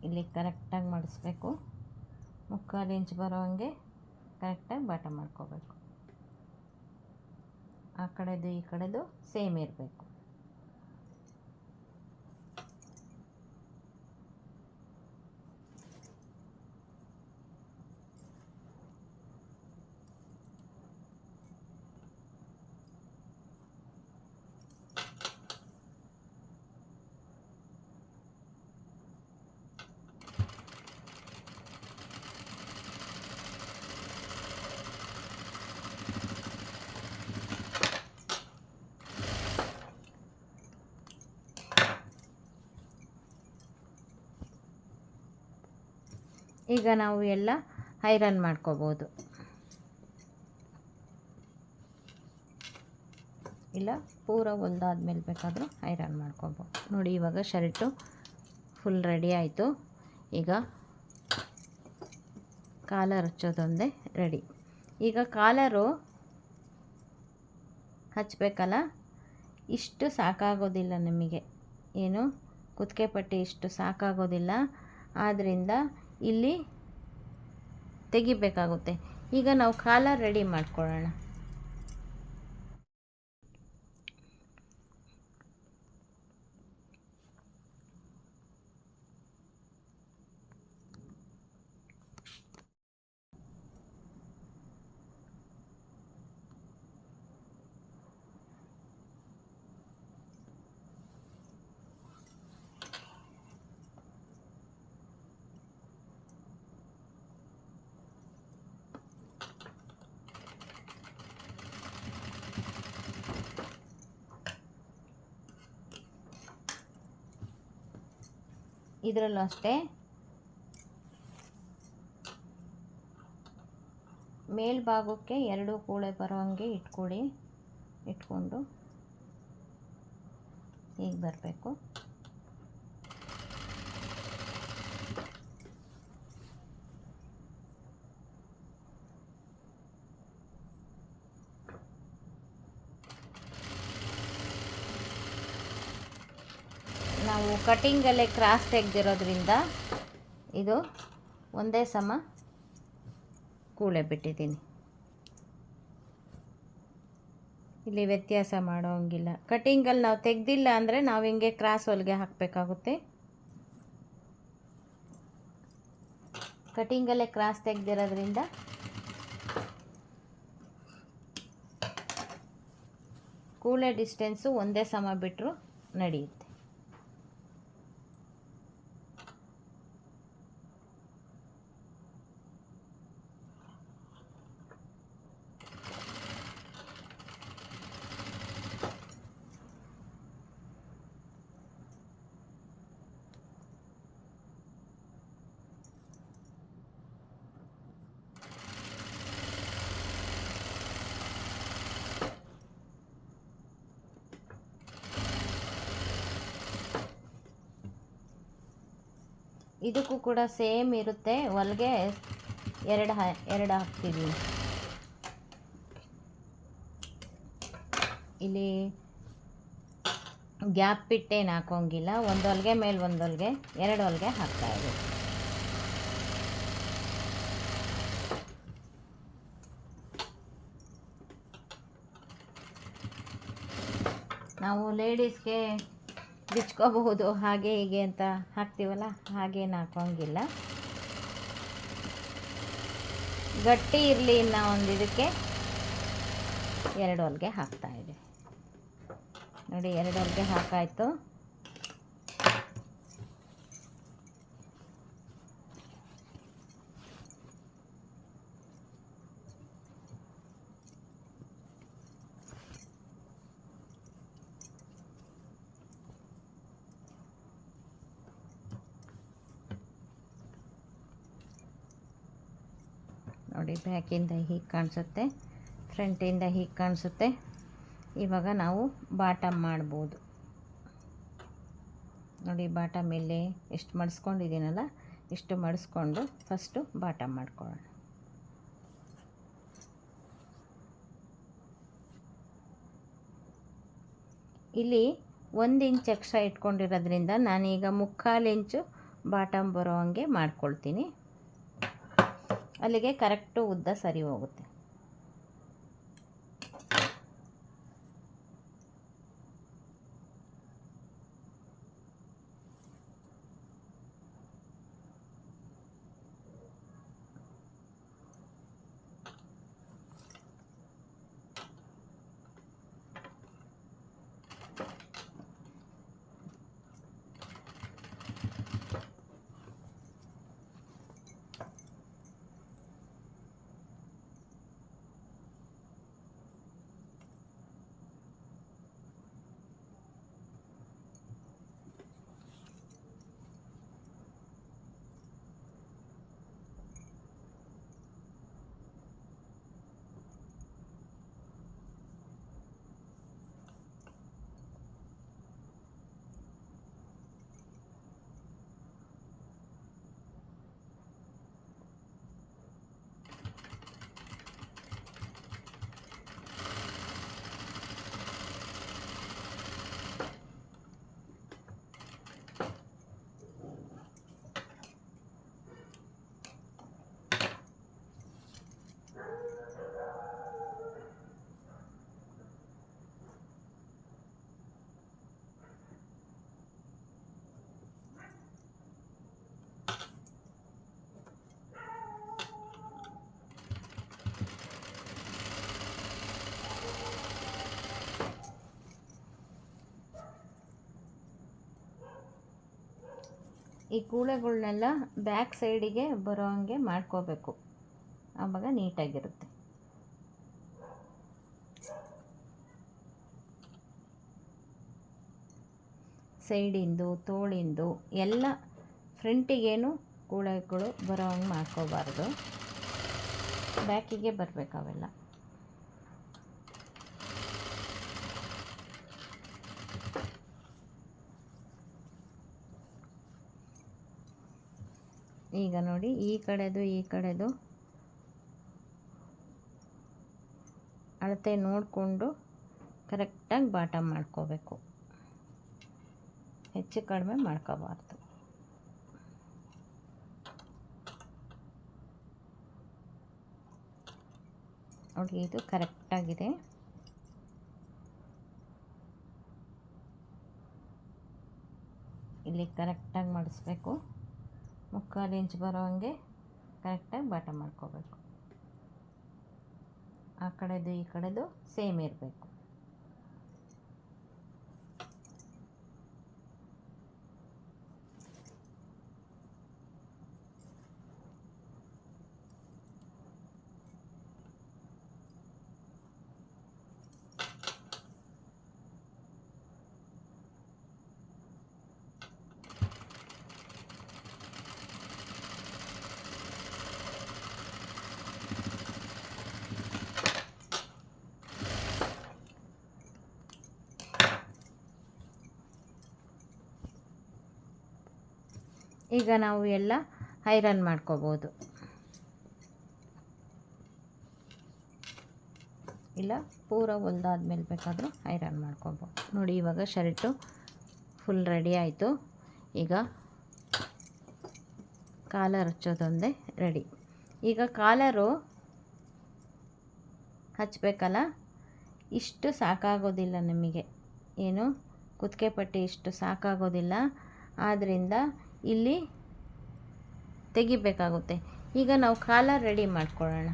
ಇಲ್ಲಿ ಕರೆಕ್ಟಾಗಿ ಮಾಡಿಸ್ಬೇಕು, 3/4 ಇಂಚ್ ಬರೋ ಹಂಗೆ ಕರೆಕ್ಟಾಗಿ ಬಾಟಮ್ ಮಾಡ್ಕೋಬೇಕು. ಆ ಕಡೆದು ಈ ಕಡೆದು ಸೇಮ್ ಇರಬೇಕು. ಈಗ ನಾವು ಎಲ್ಲ ಐರನ್ ಮಾಡ್ಕೋಬೋದು, ಇಲ್ಲ ಪೂರ ಹೊಲ್ದಾದ್ಮೇಲೆ ಬೇಕಾದರೂ ಐರನ್ ಮಾಡ್ಕೋಬೋದು. ನೋಡಿ ಇವಾಗ ಶರ್ಟು ಫುಲ್ ರೆಡಿ ಆಯಿತು. ಈಗ ಕಾಲರ್ ಹಚ್ಚೋದೊಂದೇ ರೆಡಿ. ಈಗ ಕಾಲರು ಹಚ್ಚಬೇಕಲ್ಲ, ಇಷ್ಟು ಸಾಕಾಗೋದಿಲ್ಲ ನಮಗೆ, ಏನು ಕುತ್ತಿಗೆ ಪಟ್ಟಿ ಇಷ್ಟು ಸಾಕಾಗೋದಿಲ್ಲ. ಆದ್ದರಿಂದ ಇಲ್ಲಿ ತೆಗಿಬೇಕಾಗುತ್ತೆ. ಈಗ ನಾವು ಕಾಲರ್ ರೆಡಿ ಮಾಡ್ಕೊಳ್ಳೋಣ. ಇದರಲ್ಲೂ ಅಷ್ಟೇ ಮೇಲ್ಭಾಗಕ್ಕೆ 2 ಕೂಳೆ ಬರೋ ಹಾಗೆ ಇಟ್ಕೊಂಡು ಹೀಗೆ ಬರಬೇಕು. ನಾವು ಕಟಿಂಗಲ್ಲೇ ಕ್ರಾಸ್ ತೆಗೆದಿರೋದ್ರಿಂದ ಇದು ಒಂದೇ ಸಮ ಕೂಳೆ ಬಿಟ್ಟಿದ್ದೀನಿ. ಇಲ್ಲಿ ವ್ಯತ್ಯಾಸ ಮಾಡೋಂಗಿಲ್ಲ. ಕಟಿಂಗಲ್ಲಿ ನಾವು ತೆಗೆದಿಲ್ಲ ಅಂದರೆ ನಾವು ಹಿಂಗೆ ಕ್ರಾಸ್ ಹೊಲಿಗೆ ಹಾಕಬೇಕಾಗುತ್ತೆ. ಕಟಿಂಗಲ್ಲೇ ಕ್ರಾಸ್ ತೆಗೆದಿರೋದ್ರಿಂದ ಕೂಳೆ ಡಿಸ್ಟೆನ್ಸು ಒಂದೇ ಸಮ ಬಿಟ್ಟರು ನಡೆಯುತ್ತೆ. ಇದಕ್ಕೂ ಕೂಡ ಸೇಮ್ ಇರುತ್ತೆ. ಹೊಲಿಗೆ ಎರಡು ಹಾಕ್ತಿದ್ದೀನಿ. ಇಲ್ಲಿ ಗ್ಯಾಪ್ ಬಿಟ್ಟೇನು ಹಾಕೋಂಗಿಲ್ಲ. ಒಂದು ಹೊಲಿಗೆ ಮೇಲೆ ಒಂದು ಹೊಲಿಗೆ, 2 ಹೊಲಿಗೆ ಹಾಕ್ತಾಯಿದ್ದೀವಿ. ನಾವು ಲೇಡೀಸ್ಗೆ ಬಿಚ್ಕೋಬಹುದು ಹಾಗೆ ಹೀಗೆ ಅಂತ ಹಾಕ್ತೀವಲ್ಲ, ಹಾಗೇನು ಹಾಕೋಂಗಿಲ್ಲ. ಗಟ್ಟಿ ಇರಲಿ ಅನ್ನೋ ಒಂದು ಇದಕ್ಕೆ 2 ಹೊಲಿಗೆ ಹಾಕ್ತಾಯಿದೆ. ನೋಡಿ 2 ಹೊಲಿಗೆ ಹಾಕಾಯಿತು. ನೋಡಿ ಬ್ಯಾಕಿಂದ ಹೀಗೆ ಕಾಣಿಸುತ್ತೆ, ಫ್ರಂಟಿಂದ ಹೀಗೆ ಕಾಣಿಸುತ್ತೆ. ಇವಾಗ ನಾವು ಬಾಟಮ್ ಮಾಡ್ಬೋದು. ನೋಡಿ ಬಾಟಮ್ ಇಲ್ಲಿ ಎಷ್ಟು ಮಡಿಸ್ಕೊಂಡಿದ್ದೀನಲ್ಲ, ಇಷ್ಟು ಮಡಿಸ್ಕೊಂಡು ಫಸ್ಟು ಬಾಟಮ್ ಮಾಡ್ಕೊಳ್ಳೋಣ. ಇಲ್ಲಿ 1 ಇಂಚ್ ಎಕ್ಸ್ಟ್ರಾ ಇಟ್ಕೊಂಡಿರೋದ್ರಿಂದ ನಾನೀಗ 3/4 ಇಂಚು ಬಾಟಮ್ ಬರೋ ಹಾಗೆ ಮಾಡ್ಕೊಳ್ತೀನಿ. ಅಲ್ಲಿಗೆ ಕರೆಕ್ಟು ಉದ್ದ ಸರಿ ಹೋಗುತ್ತೆ. ಈ ಕೂಳೆಗಳನ್ನೆಲ್ಲ ಬ್ಯಾಕ್ ಸೈಡಿಗೆ ಬರೋ ಹಾಗೆ ಮಾಡ್ಕೋಬೇಕು, ಆವಾಗ ನೀಟಾಗಿರುತ್ತೆ. ಸೈಡಿಂದು ತೋಳಿಂದು ಎಲ್ಲ ಫ್ರಂಟಿಗೇನು ಕೂಳೆಗಳು ಬರೋ ಹಂಗೆ ಮಾಡ್ಕೋಬಾರ್ದು, ಬ್ಯಾಕಿಗೆ ಬರಬೇಕು ಅವೆಲ್ಲ. ಈಗ ನೋಡಿ, ಈ ಕಡೆದು ಅಳತೆ ನೋಡಿಕೊಂಡು ಕರೆಕ್ಟಾಗಿ ಬಾಟಮ್ ಮಾಡ್ಕೋಬೇಕು, ಹೆಚ್ಚು ಕಡಿಮೆ ಮಾಡ್ಕೋಬಾರ್ದು. ನೋಡಿ, ಇದು ಕರೆಕ್ಟಾಗಿದೆ. ಇಲ್ಲಿ ಕರೆಕ್ಟಾಗಿ ಮಾಡಿಸ್ಬೇಕು, 3/4 ಇಂಚ್ ಬರೋ ಹಂಗೆ ಕರೆಕ್ಟಾಗಿ ಬಾಟಮ್ ಮಾಡ್ಕೋಬೇಕು. ಆ ಕಡೆದು ಈ ಕಡೆದು ಸೇಮ್ ಇರಬೇಕು. ಈಗ ನಾವು ಎಲ್ಲ ಐರನ್ ಮಾಡ್ಕೋಬೋದು, ಇಲ್ಲ ಪೂರ ಹೊಲ್ದಾದ್ಮೇಲೆ ಬೇಕಾದರೂ ಐರನ್ ಮಾಡ್ಕೋಬೋದು. ನೋಡಿ, ಇವಾಗ ಶರ್ಟು ಫುಲ್ ರೆಡಿ ಆಯಿತು. ಈಗ ಕಾಲರ್ ಹಚ್ಚೋದೊಂದೇ ರೆಡಿ. ಈಗ ಕಾಲರು ಹಚ್ಚಬೇಕಲ್ಲ, ಇಷ್ಟು ಸಾಕಾಗೋದಿಲ್ಲ ನಮಗೆ, ಏನು ಕುತ್ತಿಗೆ ಪಟ್ಟಿ ಇಷ್ಟು ಸಾಕಾಗೋದಿಲ್ಲ, ಆದ್ದರಿಂದ ಇಲ್ಲಿ ತೆಗಿಬೇಕಾಗುತ್ತೆ. ಈಗ ನಾವು ಕಾಲರ್ ರೆಡಿ ಮಾಡ್ಕೊಳ್ಳೋಣ.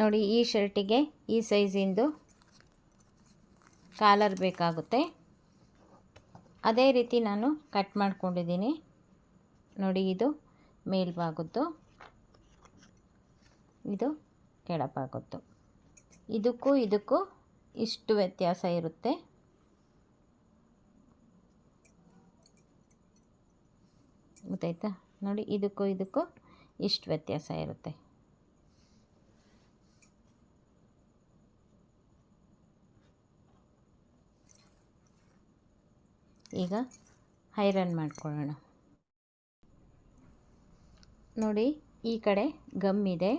ನೋಡಿ, ಈ ಶರ್ಟಿಗೆ ಈ ಸೈಜಿಂದು ಕಾಲರ್ ಬೇಕಾಗುತ್ತೆ. ಅದೇ ರೀತಿ ನಾನು ಕಟ್ ಮಾಡ್ಕೊಂಡಿದ್ದೀನಿ. ನೋಡಿ, ಇದು ಮೇಲ್ಭಾಗದ್ದು, ಇದು ಕೆಳಭಾಗದ್ದು. ಇದಕ್ಕೂ ಇಷ್ಟು ವ್ಯತ್ಯಾಸ ಇರುತ್ತೆ. ಗೊತ್ತಾಯ್ತಾ? ನೋಡಿ, ಇದಕ್ಕೂ ಇಷ್ಟು ವ್ಯತ್ಯಾಸ ಇರುತ್ತೆ. ಈಗ ಐರನ್ ಮಾಡ್ಕೊಳ್ಳೋಣ. ನೋಡಿ, ಈ ಕಡೆ ಗಮ್ ಇದೆ,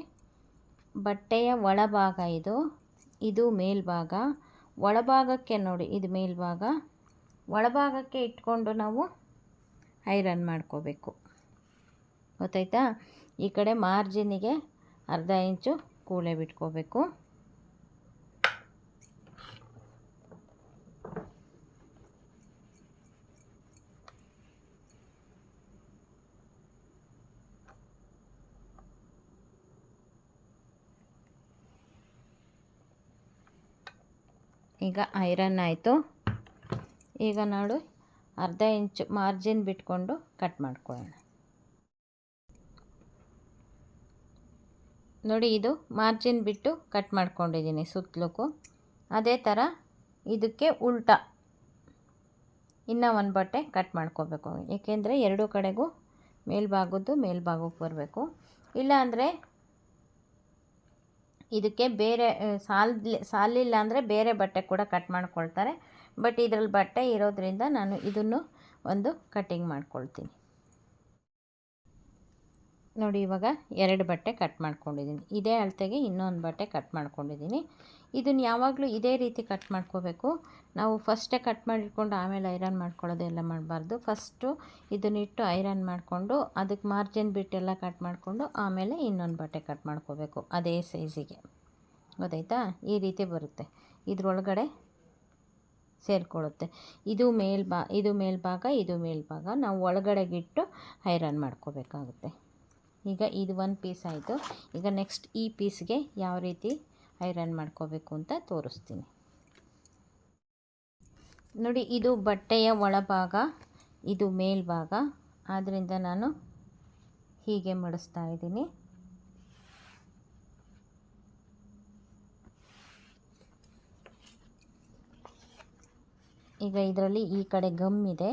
ಬಟ್ಟೆಯ ಒಳಭಾಗ ಇದು ಮೇಲ್ಭಾಗ. ಒಳಭಾಗಕ್ಕೆ ನೋಡಿ, ಇದು ಮೇಲ್ಭಾಗ, ಒಳಭಾಗಕ್ಕೆ ಇಟ್ಕೊಂಡು ನಾವು ಐರನ್ ಮಾಡ್ಕೋಬೇಕು. ಗೊತ್ತಾಯ್ತಾ? ಈ ಕಡೆ ಮಾರ್ಜಿನಿಗೆ ಅರ್ಧ ಇಂಚು ಕೂಳೆ ಬಿಟ್ಕೋಬೇಕು. ಈಗ ಐರನ್ ಆಯಿತು. ಈಗ ನೋಡು, ಅರ್ಧ ಇಂಚು ಮಾರ್ಜಿನ್ ಬಿಟ್ಕೊಂಡು ಕಟ್ ಮಾಡ್ಕೊಳ್ಳೋಣ. ನೋಡಿ, ಇದು ಮಾರ್ಜಿನ್ ಬಿಟ್ಟು ಕಟ್ ಮಾಡ್ಕೊಂಡಿದ್ದೀನಿ ಸುತ್ತಲಕ್ಕೂ. ಅದೇ ಥರ ಇದಕ್ಕೆ ಉಲ್ಟಾ ಇನ್ನೂ ಒಂದು ಬಟ್ಟೆ ಕಟ್ ಮಾಡ್ಕೋಬೇಕು. ಏಕೆಂದರೆ ಎರಡೂ ಕಡೆಗೂ ಮೇಲ್ಭಾಗಕ್ಕೆ ಬರಬೇಕು. ಇಲ್ಲಾಂದರೆ ಇದಕ್ಕೆ ಬೇರೆ ಸಾಲಿಲ್ಲ ಅಂದರೆ ಬೇರೆ ಬಟ್ಟೆ ಕೂಡ ಕಟ್ ಮಾಡ್ಕೊಳ್ತಾರೆ. ಬಟ್ ಇದರಲ್ಲಿ ಬಟ್ಟೆ ಇರೋದ್ರಿಂದ ನಾನು ಇದನ್ನು ಒಂದು ಕಟ್ಟಿಂಗ್ ಮಾಡ್ಕೊಳ್ತೀನಿ. ನೋಡಿ, ಇವಾಗ 2 ಬಟ್ಟೆ ಕಟ್ ಮಾಡ್ಕೊಂಡಿದ್ದೀನಿ. ಇದೇ ಅಳತೆಗೆ ಇನ್ನೊಂದು ಬಟ್ಟೆ ಕಟ್ ಮಾಡ್ಕೊಂಡಿದ್ದೀನಿ. ಇದನ್ನು ಯಾವಾಗಲೂ ಇದೇ ರೀತಿ ಕಟ್ ಮಾಡ್ಕೋಬೇಕು. ನಾವು ಫಸ್ಟೇ ಕಟ್ ಮಾಡಿಟ್ಕೊಂಡು ಆಮೇಲೆ ಐರನ್ ಮಾಡ್ಕೊಳ್ಳೋದೆಲ್ಲ ಮಾಡಬಾರ್ದು. ಫಸ್ಟು ಇದನ್ನಿಟ್ಟು ಐರನ್ ಮಾಡಿಕೊಂಡು ಅದಕ್ಕೆ ಮಾರ್ಜಿನ್ ಬಿಟ್ಟೆಲ್ಲ ಕಟ್ ಮಾಡಿಕೊಂಡು ಆಮೇಲೆ ಇನ್ನೊಂದು ಬಟ್ಟೆ ಕಟ್ ಮಾಡ್ಕೋಬೇಕು ಅದೇ ಸೈಜಿಗೆ. ಗೊತ್ತಾಯ್ತಾ? ಈ ರೀತಿ ಬರುತ್ತೆ, ಇದರೊಳಗಡೆ ಸೇರಿಕೊಳ್ಳುತ್ತೆ. ಇದು ಮೇಲ್ಭಾಗ ನಾವು ಒಳಗಡೆಗಿಟ್ಟು ಐರನ್ ಮಾಡ್ಕೋಬೇಕಾಗುತ್ತೆ. ಈಗ ಇದು ಒಂದು ಪೀಸ್ ಆಯಿತು. ಈಗ ನೆಕ್ಸ್ಟ್ ಈ ಪೀಸ್ಗೆ ಯಾವ ರೀತಿ ಐರನ್ ಮಾಡ್ಕೋಬೇಕು ಅಂತ ತೋರಿಸ್ತೀನಿ. ನೋಡಿ, ಇದು ಬಟ್ಟೆಯ ಒಳಭಾಗ, ಇದು ಮೇಲ್ಭಾಗ. ಆದ್ದರಿಂದ ನಾನು ಹೀಗೆ ಮಡಿಸ್ತಾ ಇದ್ದೀನಿ. ಈಗ ಇದರಲ್ಲಿ ಈ ಕಡೆ ಗಮ್ ಇದೆ,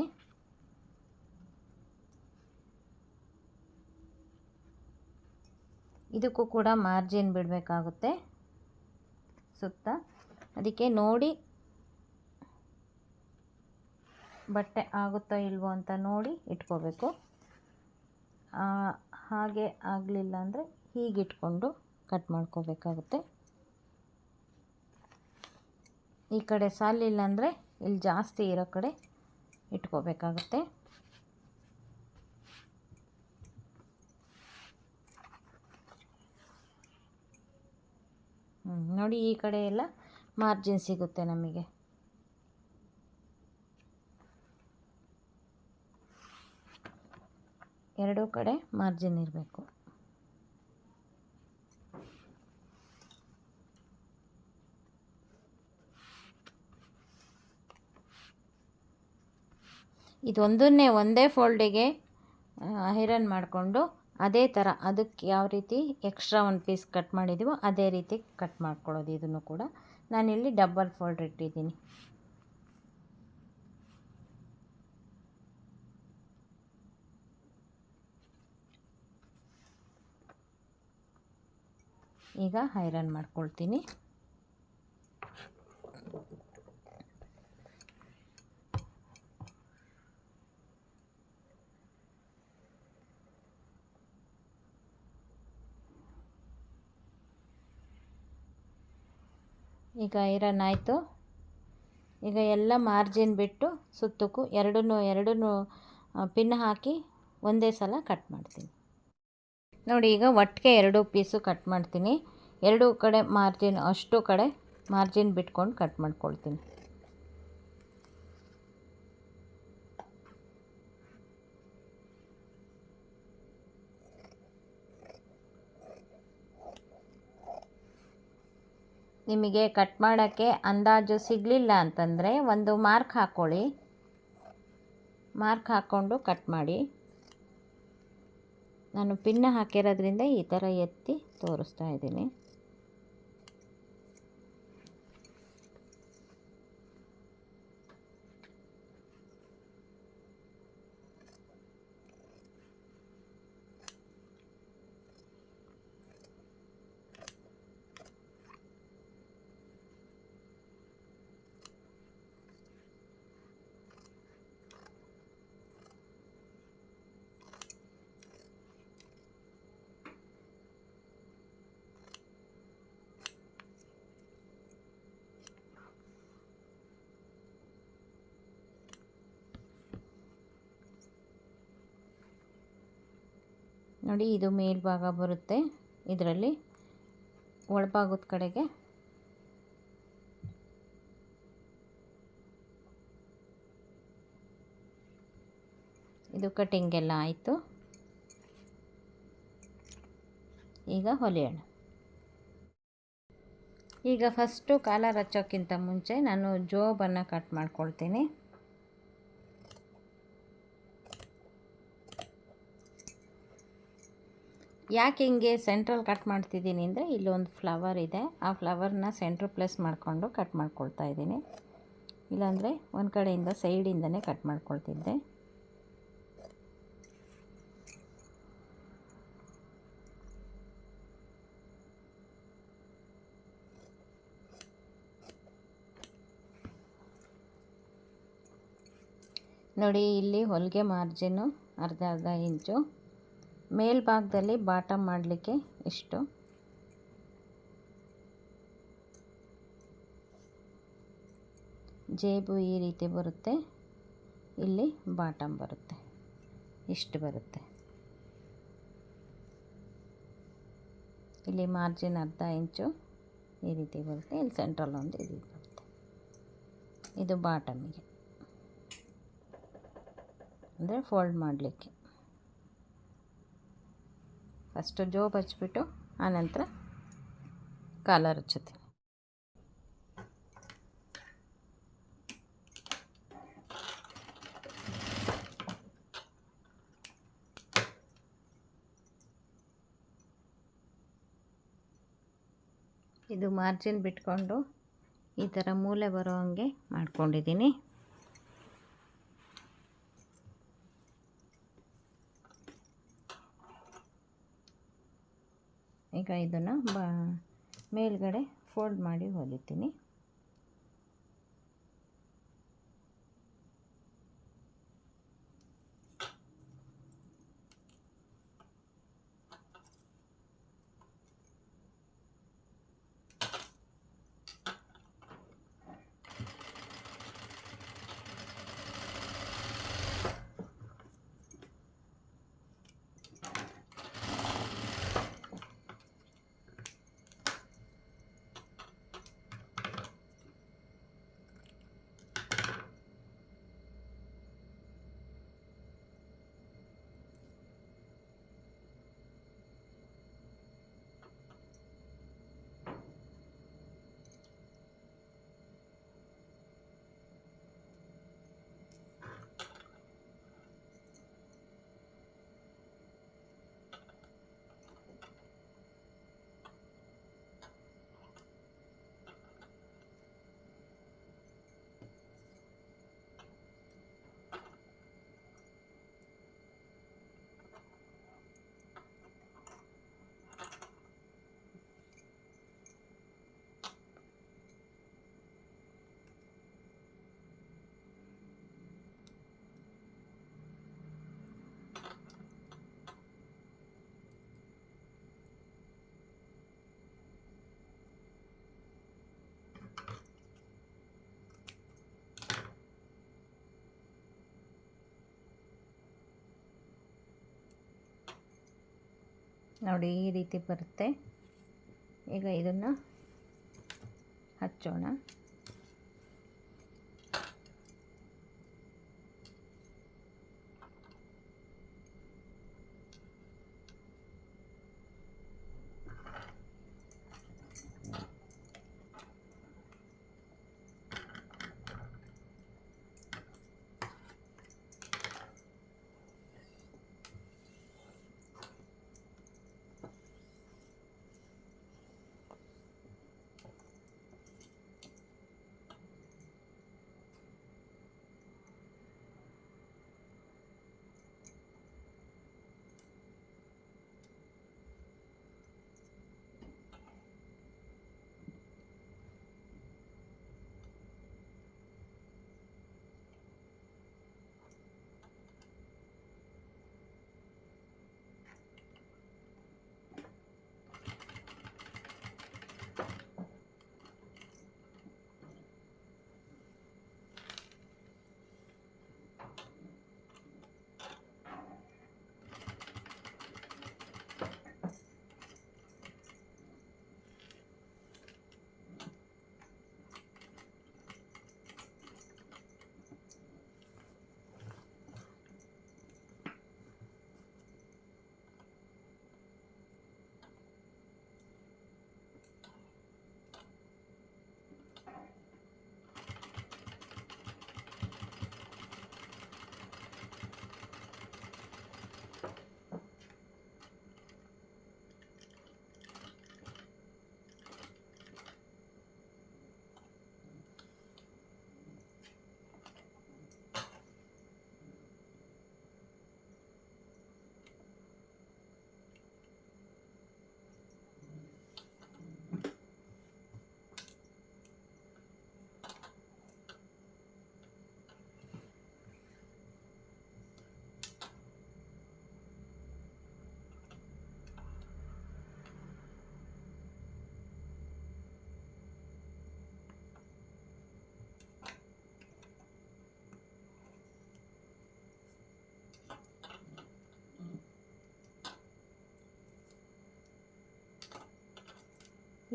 ಇದಕ್ಕೂ ಕೂಡ ಮಾರ್ಜಿನ್ ಬಿಡಬೇಕಾಗುತ್ತೆ ಸುತ್ತ. ಅದಕ್ಕೆ ನೋಡಿ ಬಟ್ಟೆ ಆಗುತ್ತೋ ಇಲ್ವೋ ಅಂತ ನೋಡಿ ಇಟ್ಕೋಬೇಕು. ಹಾಗೆ ಆಗಲಿಲ್ಲ ಅಂದರೆ ಹೀಗಿಟ್ಕೊಂಡು ಕಟ್ ಮಾಡ್ಕೋಬೇಕಾಗುತ್ತೆ. ಈ ಕಡೆ ಸಾಲಿಲ್ಲ ಅಂದರೆ ಇಲ್ಲಿ ಜಾಸ್ತಿ ಇರೋ ಕಡೆ ಇಟ್ಕೋಬೇಕಾಗುತ್ತೆ. ನೋಡಿ, ಈ ಕಡೆ ಎಲ್ಲ ಮಾರ್ಜಿನ್ ಸಿಗುತ್ತೆ ನಮಗೆ. ಎರಡೂ ಕಡೆ ಮಾರ್ಜಿನ್ ಇರಬೇಕು. ಇದೊಂದನ್ನೇ ಒಂದೇ ಫೋಲ್ಡಿಗೆ ಐರನ್ ಮಾಡಿಕೊಂಡು ಅದೇ ಥರ ಅದಕ್ಕೆ ಯಾವ ರೀತಿ ಎಕ್ಸ್ಟ್ರಾ ಒಂದು ಪೀಸ್ ಕಟ್ ಮಾಡಿದ್ದೀವೋ ಅದೇ ರೀತಿ ಕಟ್ ಮಾಡ್ಕೊಳ್ಳೋದು. ಇದನ್ನು ಕೂಡ ನಾನಿಲ್ಲಿ ಡಬಲ್ ಫೋಲ್ಡ್ ಇಟ್ಟಿದ್ದೀನಿ. ಈಗ ಐರನ್ ಮಾಡ್ಕೊಳ್ತೀನಿ. ಈಗ ಐರನ್ ಆಯಿತು. ಈಗ ಎಲ್ಲ ಮಾರ್ಜಿನ್ ಬಿಟ್ಟು ಸುತ್ತಕ್ಕೂ ಎರಡನ್ನೂ ಪಿನ್ ಹಾಕಿ ಒಂದೇ ಸಲ ಕಟ್ ಮಾಡ್ತೀನಿ. ನೋಡಿ, ಈಗ ಒಟ್ಟಿಗೆ 2 ಪೀಸು ಕಟ್ ಮಾಡ್ತೀನಿ. ಎರಡೂ ಕಡೆ ಮಾರ್ಜಿನ್ ಅಷ್ಟು ಕಡೆ ಮಾರ್ಜಿನ್ ಬಿಟ್ಕೊಂಡು ಕಟ್ ಮಾಡ್ಕೊಳ್ತೀನಿ. ನಿಮಗೆ ಕಟ್ ಮಾಡೋಕ್ಕೆ ಅಂದಾಜು ಸಿಗಲಿಲ್ಲ ಅಂತಂದರೆ ಒಂದು ಮಾರ್ಕ್ ಹಾಕ್ಕೊಳ್ಳಿ. ಮಾರ್ಕ್ ಹಾಕ್ಕೊಂಡು ಕಟ್ ಮಾಡಿ. ನಾನು ಪಿನ್ ಹಾಕಿರೋದ್ರಿಂದ ಈ ಥರ ಎತ್ತಿ ತೋರಿಸ್ತಾ ಇದ್ದೀನಿ. ನೋಡಿ, ಇದು ಮೇಲ್ಭಾಗ ಬರುತ್ತೆ. ಇದರಲ್ಲಿ ಒಳಭಾಗದ ಕಡೆಗೆ ಇದು ಕಟಿಂಗ್ ಎಲ್ಲ ಆಯಿತು. ಈಗ ಹೊಲಿಯೋಣ. ಈಗ ಫಸ್ಟು ಕಾಲರ್ ಹಚ್ಚೋಕ್ಕಿಂತ ಮುಂಚೆ ನಾನು ಜೋಬನ್ನು ಕಟ್ ಮಾಡ್ಕೊಳ್ತೀನಿ. ಯಾಕೆ ಹಿಂಗೆ ಸೆಂಟ್ರಲ್ ಕಟ್ ಮಾಡ್ತಿದ್ದೀನಿ ಅಂದರೆ, ಇಲ್ಲೊಂದು ಫ್ಲವರ್ ಇದೆ, ಆ ಫ್ಲವರ್ನ ಸೆಂಟ್ರ್ ಪ್ಲೇಸ್ ಮಾಡಿಕೊಂಡು ಕಟ್ ಮಾಡ್ಕೊಳ್ತಾ ಇದ್ದೀನಿ. ಇಲ್ಲಾಂದರೆ ಒಂದು ಕಡೆಯಿಂದ ಸೈಡಿಂದನೇ ಕಟ್ ಮಾಡ್ಕೊಳ್ತಿದ್ದೆ. ನೋಡಿ, ಇಲ್ಲಿ ಹೊಲಿಗೆ ಮಾರ್ಜಿನ್ನು ಅರ್ಧ ಇಂಚು, ಮೇಲ್ಭಾಗದಲ್ಲಿ ಬಾಟಮ್ ಮಾಡಲಿಕ್ಕೆ ಇಷ್ಟು, ಜೇಬು ಈ ರೀತಿ ಬರುತ್ತೆ, ಇಲ್ಲಿ ಬಾಟಮ್ ಬರುತ್ತೆ, ಇಷ್ಟು ಬರುತ್ತೆ. ಇಲ್ಲಿ ಮಾರ್ಜಿನ್ ಅರ್ಧ ಇಂಚು ಈ ರೀತಿ ಬರುತ್ತೆ, ಇಲ್ಲಿ ಸೆಂಟ್ರಲ್ ಒಂದು ಈ ರೀತಿ ಬರುತ್ತೆ. ಇದು ಬಾಟಮಿಗೆ ಅಂದರೆ ಫೋಲ್ಡ್ ಮಾಡಲಿಕ್ಕೆ. ಫಸ್ಟು ಜೋಬ್ ಹಚ್ಬಿಟ್ಟು ಆನಂತರ ಕಾಲರ್ ಹಚ್ಚುತ್ತೀನಿ. ಇದು ಮಾರ್ಜಿನ್ ಬಿಟ್ಕೊಂಡು ಈ ಥರ ಮೂಲೆ ಬರೋ ಹಾಗೆ ಮಾಡ್ಕೊಂಡಿದ್ದೀನಿ. ಈಗ ಇದನ್ನು ಮೇಲ್ಗಡೆ ಫೋಲ್ಡ್ ಮಾಡಿ ಹೊಲಿತೀನಿ. ನೋಡಿ, ಈ ರೀತಿ ಬರುತ್ತೆ. ಈಗ ಇದನ್ನು ಹಚ್ಚೋಣ.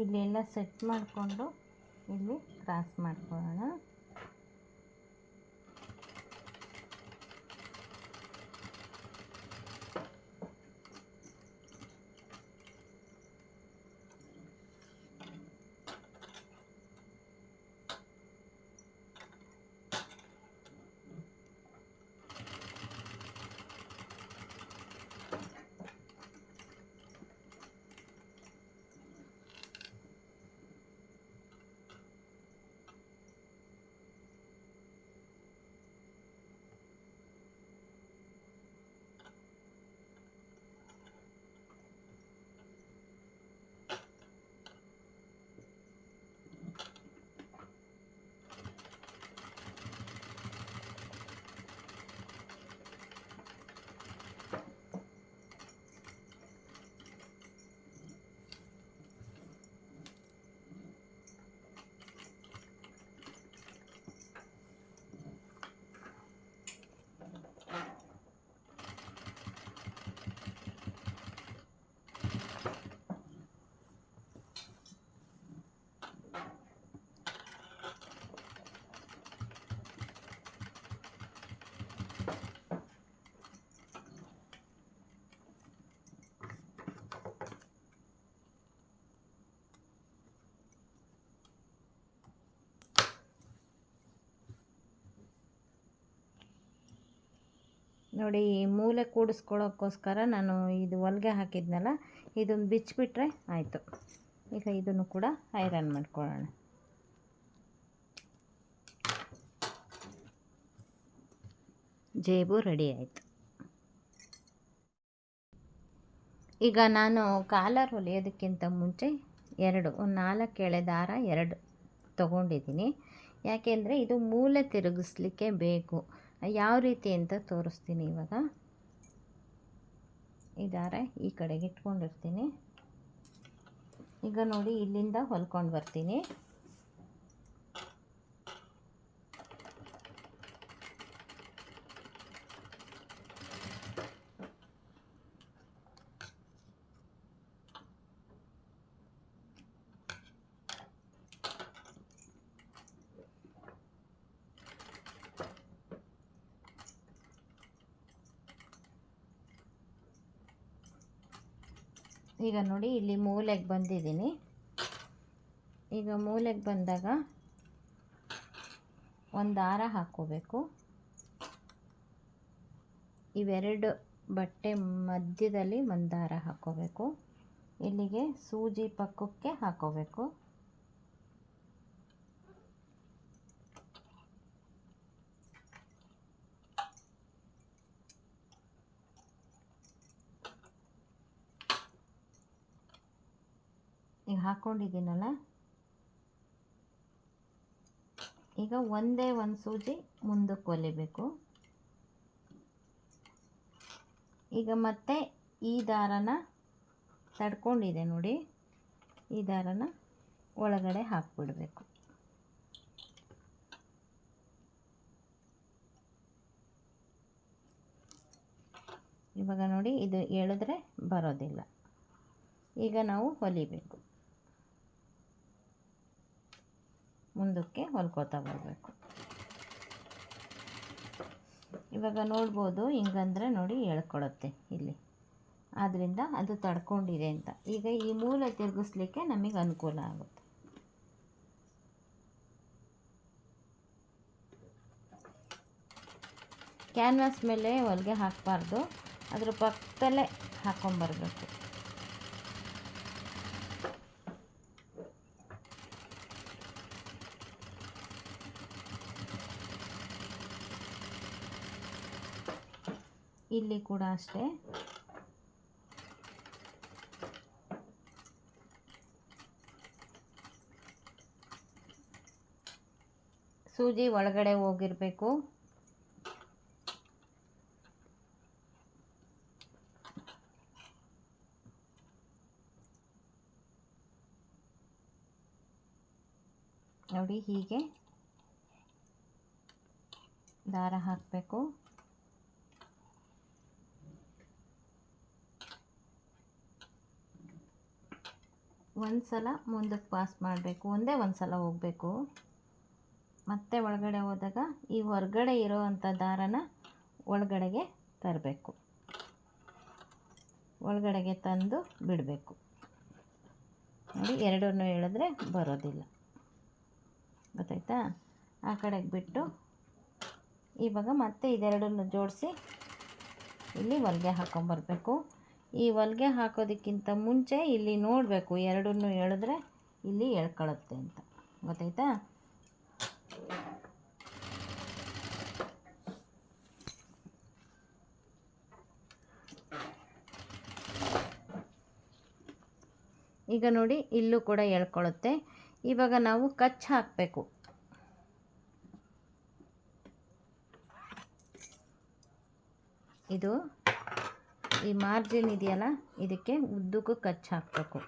ಇಲ್ಲೆಲ್ಲ ಸೆಟ್ ಮಾಡಿಕೊಂಡು ಇಲ್ಲಿ ಕ್ರಾಸ್ ಮಾಡ್ಕೊಳ್ಳೋಣ. ನೋಡಿ, ಈ ಮೂಲೆ ಕೂಡಿಸ್ಕೊಳ್ಳೋಕ್ಕೋಸ್ಕರ ನಾನು ಇದು ಹೊಲಿಗೆ ಹಾಕಿದ್ನಲ್ಲ, ಇದನ್ನು ಬಿಚ್ಚಿಬಿಟ್ರೆ ಆಯಿತು. ಈಗ ಇದನ್ನು ಕೂಡ ಐರನ್ ಮಾಡ್ಕೊಳ್ಳೋಣ. ಜೇಬು ರೆಡಿ ಆಯಿತು. ಈಗ ನಾನು ಕಾಲರ್ ಹೊಲಿಯೋದಕ್ಕಿಂತ ಮುಂಚೆ ಒಂದು 4 ಎಳೆ ದಾರ 2 ತೊಗೊಂಡಿದ್ದೀನಿ. ಯಾಕೆಂದರೆ ಇದು ಮೂಲೆ ತಿರುಗಿಸ್ಲಿಕ್ಕೆ ಬೇಕು. ಯಾವ ರೀತಿ ಅಂತ ತೋರಿಸ್ತೀನಿ. ಇವಾಗ ಈ ದಾರ ಈ ಕಡೆಗೆ ಇಟ್ಕೊಂಡಿರ್ತೀನಿ. ಈಗ ನೋಡಿ, ಇಲ್ಲಿಂದ ಹೊಲ್ಕೊಂಡು ಬರ್ತೀನಿ. ಈಗ ನೋಡಿ, ಇಲ್ಲಿ ಮೂಲೆಗೆ ಬಂದಿದ್ದೀನಿ. ಈಗ ಮೂಲೆಗೆ ಬಂದಾಗ ಒಂದು ದಾರ ಹಾಕ್ಕೋಬೇಕು. ಇವೆರಡು ಬಟ್ಟೆ ಮಧ್ಯದಲ್ಲಿ ಒಂದು ದಾರ ಹಾಕ್ಕೋಬೇಕು. ಇಲ್ಲಿಗೆ ಸೂಜಿ ಪಕ್ಕಕ್ಕೆ ಹಾಕ್ಕೋಬೇಕು. ಈಗ ಹಾಕ್ಕೊಂಡಿದ್ದೀನಲ್ಲ, ಈಗ ಒಂದೇ ಒಂದು ಸೂಜಿ ಮುಂದಕ್ಕೆ ಹೊಲಿಬೇಕು. ಈಗ ಮತ್ತೆ ಈ ದಾರನ ತಡ್ಕೊಂಡಿದೆ ನೋಡಿ, ಈ ದಾರನ ಒಳಗಡೆ ಹಾಕ್ಬಿಡಬೇಕು. ಇವಾಗ ನೋಡಿ, ಇದು ಎಳೆದ್ರೆ ಬರೋದಿಲ್ಲ. ಈಗ ನಾವು ಹೊಲಿಬೇಕು. ಮುಂದಕ್ಕೆ ಹೊಲ್ಕೋತಾ ಬರಬೇಕು. ಇವಾಗ ನೋಡ್ಬೋದು, ಹಿಂಗಂದ್ರೆ ನೋಡಿ ಎಳ್ಕೊಳುತ್ತೆ ಇಲ್ಲಿ. ಆದ್ದರಿಂದ ಅದು ತಡ್ಕೊಂಡಿದೆ ಅಂತ. ಈಗ ಈ ಮೂಲೆ ತಿರುಗಿಸ್ಲಿಕ್ಕೆ ನಮಗೆ ಅನುಕೂಲ ಆಗುತ್ತೆ. ಕ್ಯಾನ್ವಾಸ್ ಮೇಲೆ ಹೊಲಿಗೆ ಹಾಕಬಾರ್ದು, ಅದ್ರ ಪಕ್ಕದಲ್ಲೇ ಹಾಕ್ಕೊಂಬರ್ಬೇಕು. ಇಲ್ಲಿ ಕೂಡ ಅಷ್ಟೇ. ಸೂಜಿ ಒಳಗಡೆ ಹೋಗಿರಬೇಕು. ನೋಡಿ, ಹೀಗೆ ದಾರ ಹಾಕಬೇಕು. ಒಂದು ಸಲ ಮುಂದಕ್ಕೆ ಪಾಸ್ ಮಾಡಬೇಕು, ಒಂದೇ ಒಂದು ಸಲ ಹೋಗಬೇಕು. ಮತ್ತೆ ಒಳಗಡೆ ಹೋದಾಗ ಈ ಹೊರಗಡೆ ಇರೋವಂಥ ದಾರನ ಒಳಗಡೆಗೆ ತರಬೇಕು, ಒಳಗಡೆಗೆ ತಂದು ಬಿಡಬೇಕು. ನೋಡಿ, ಎರಡನ್ನೂ ಎಳೆದ್ರೆ ಬರೋದಿಲ್ಲ, ಗೊತ್ತಾಯ್ತಾ? ಆ ಕಡೆಗೆ ಬಿಟ್ಟು ಇವಾಗ ಮತ್ತೆ ಇದೆರಡನ್ನು ಜೋಡಿಸಿ ಇಲ್ಲಿ ಹೊಲಿಗೆ ಹಾಕ್ಕೊಂಬರ್ಬೇಕು. ಈ ಹೊಲಿಗೆ ಹಾಕೋದಕ್ಕಿಂತ ಮುಂಚೆ ಇಲ್ಲಿ ನೋಡಬೇಕು, ಎರಡನ್ನೂ ಎಳೆದ್ರೆ ಇಲ್ಲಿ ಎಳ್ಕೊಳ್ಳುತ್ತೆ ಅಂತ, ಗೊತ್ತಾಯ್ತಾ? ಈಗ ನೋಡಿ, ಇಲ್ಲೂ ಕೂಡ ಎಳ್ಕೊಳ್ಳುತ್ತೆ. ಇವಾಗ ನಾವು ಕಚ್ ಹಾಕಬೇಕು. ಇದು ಈ ಮಾರ್ಜಿನ್ ಇದೆಯಲ್ಲ, ಇದಕ್ಕೆ ಉದ್ದಕ್ಕೂ ಕಚ್ ಹಾಕಬೇಕು.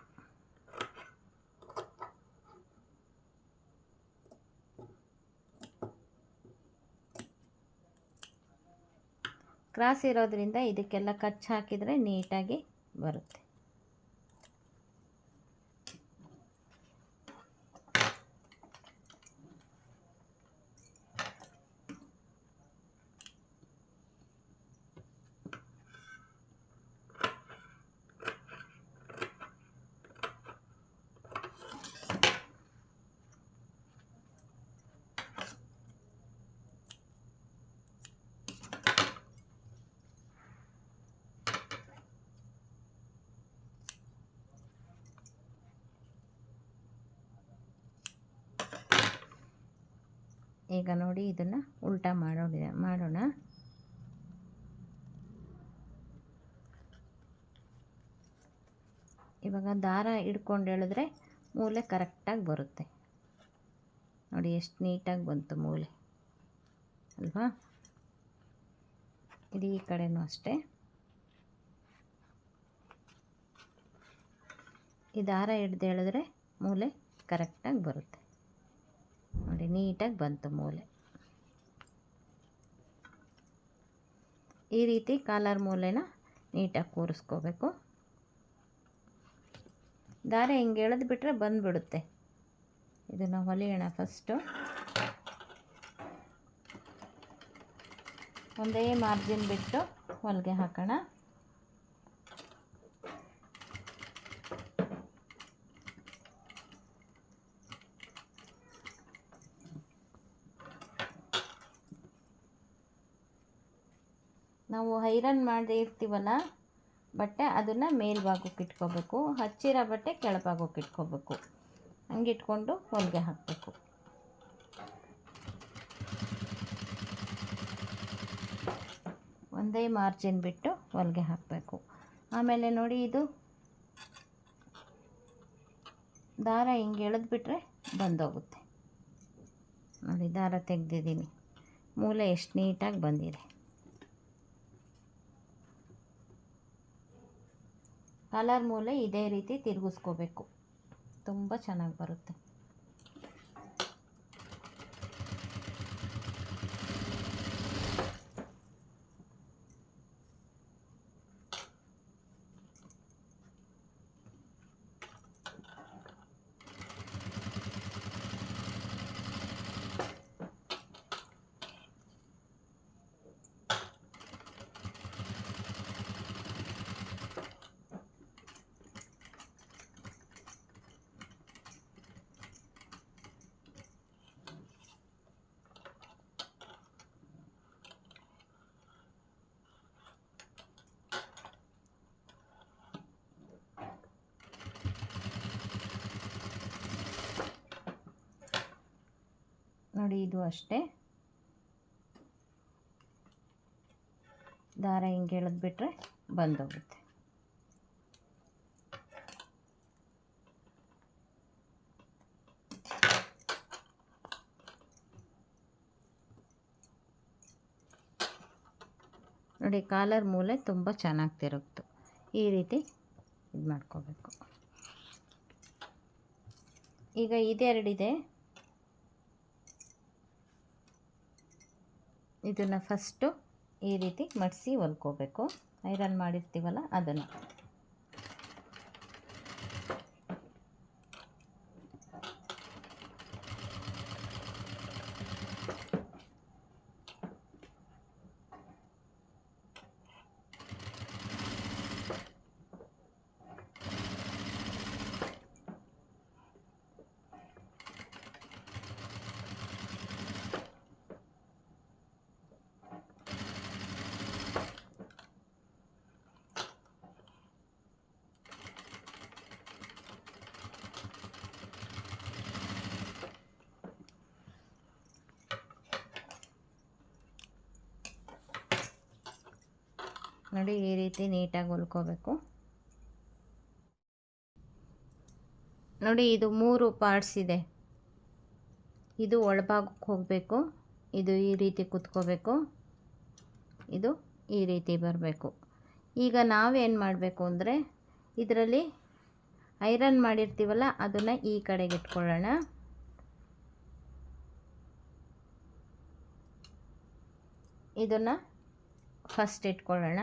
ಕ್ರಾಸ್ ಇರೋದ್ರಿಂದ ಇದಕ್ಕೆಲ್ಲ ಕಚ್ ಹಾಕಿದರೆ ನೀಟಾಗಿ ಬರುತ್ತೆ. ಈಗ ನೋಡಿ, ಇದನ್ನು ಉಲ್ಟಾ ಮಾಡೋಣ. ಇವಾಗ ದಾರ ಹಿಡ್ಕೊಂಡು ಎಳೆದ್ರೆ ಮೂಲೆ ಕರೆಕ್ಟಾಗಿ ಬರುತ್ತೆ. ನೋಡಿ ಎಷ್ಟು ನೀಟಾಗಿ ಬಂತು ಮೂಲೆ ಅಲ್ವಾ? ಇದು ಈ ಕಡೆನೂ ಅಷ್ಟೇ. ಈ ದಾರ ಹಿಡ್ದು ಎಳೆದ್ರೆ ಮೂಲೆ ಕರೆಕ್ಟಾಗಿ ಬರುತ್ತೆ. ನೋಡಿ, ನೀಟಾಗಿ ಬಂತು ಮೂಲೆ. ಈ ರೀತಿ ಕಾಲರ್ ಮೂಲೆನ ನೀಟಾಗಿ ಕೂರಿಸ್ಕೋಬೇಕು. ದಾರ ಹಿಂಗೆ ಎಳೆದು ಬಿಟ್ಟರೆ ಬಂದುಬಿಡುತ್ತೆ. ಇದನ್ನು ಹೊಲಿಯೋಣ. ಫಸ್ಟು ಒಂದೇ ಮಾರ್ಜಿನ್ ಬಿಟ್ಟು ಹೊಲಿಗೆ ಹಾಕೋಣ. ನಾವು ಐರನ್ ಮಾಡಿ ಇರ್ತೀವಲ್ಲ ಬಟ್ಟೆ, ಅದನ್ನು ಮೇಲ್ಭಾಗಕ್ಕೆ ಇಟ್ಕೋಬೇಕು. ಹಚ್ಚಿರೋ ಬಟ್ಟೆ ಕೆಳಭಾಗಕ್ಕೆ ಇಟ್ಕೋಬೇಕು. ಹಂಗೆ ಇಟ್ಕೊಂಡು ಹೊಲಿಗೆ ಹಾಕಬೇಕು. ಒಂದೇ ಮಾರ್ಜಿನ್ ಬಿಟ್ಟು ಹೊಲಿಗೆ ಹಾಕಬೇಕು. ಆಮೇಲೆ ನೋಡಿ, ಇದು ದಾರ ಹಿಂಗೆ ಎಳೆದ್ಬಿಟ್ರೆ ಬಂದೋಗುತ್ತೆ. ನೋಡಿ, ದಾರ ತೆಗೆದಿದ್ದೀನಿ, ಮೂಲೆ ಎಷ್ಟು ನೀಟಾಗಿ ಬಂದಿದೆ. ಕಾಲರ್ ಮೂಲೆ ಇದೇ ರೀತಿ ತಿರುಗಿಸ್ಕೋಬೇಕು, ತುಂಬ ಚೆನ್ನಾಗಿ ಬರುತ್ತೆ. ನೋಡಿ, ಇದು ಅಷ್ಟೇ. ದಾರ ಹಿಂಗೆ ಎಳೆದ್ಬಿಟ್ರೆ ಬಂದೋಗುತ್ತೆ. ನೋಡಿ, ಕಾಲರ್ ಮೂಲೆ ತುಂಬ ಚೆನ್ನಾಗಿ ತಿರುಗ್ತು. ಈ ರೀತಿ ಇದು ಮಾಡ್ಕೋಬೇಕು. ಈಗ ಇದೆರಡಿದೆ, ಇದನ್ನು ಫಸ್ಟು ಈ ರೀತಿ ಮಡಿಸಿ ಹೊಲ್ಕೋಬೇಕು. ಐರನ್ ಮಾಡಿರ್ತೀವಲ್ಲ ಅದನ್ನು. ನೋಡಿ ಈ ರೀತಿ ನೀಟಾಗಿ ಹೊಲ್ಕೋಬೇಕು. ನೋಡಿ ಇದು 3 ಪಾರ್ಟ್ಸ್ ಇದೆ. ಇದು ಒಳಭಾಗಕ್ಕೆ ಹೋಗಬೇಕು, ಇದು ಈ ರೀತಿ ಕುತ್ಕೋಬೇಕು, ಇದು ಈ ರೀತಿ ಬರಬೇಕು. ಈಗ ನಾವೇನು ಮಾಡಬೇಕು ಅಂದರೆ ಇದರಲ್ಲಿ ಐರನ್ ಮಾಡಿರ್ತೀವಲ್ಲ ಅದನ್ನು ಈ ಕಡೆಗೆ ಇಟ್ಕೊಳ್ಳೋಣ. ಇದನ್ನು ಫಸ್ಟ್ ಇಟ್ಕೊಳ್ಳೋಣ.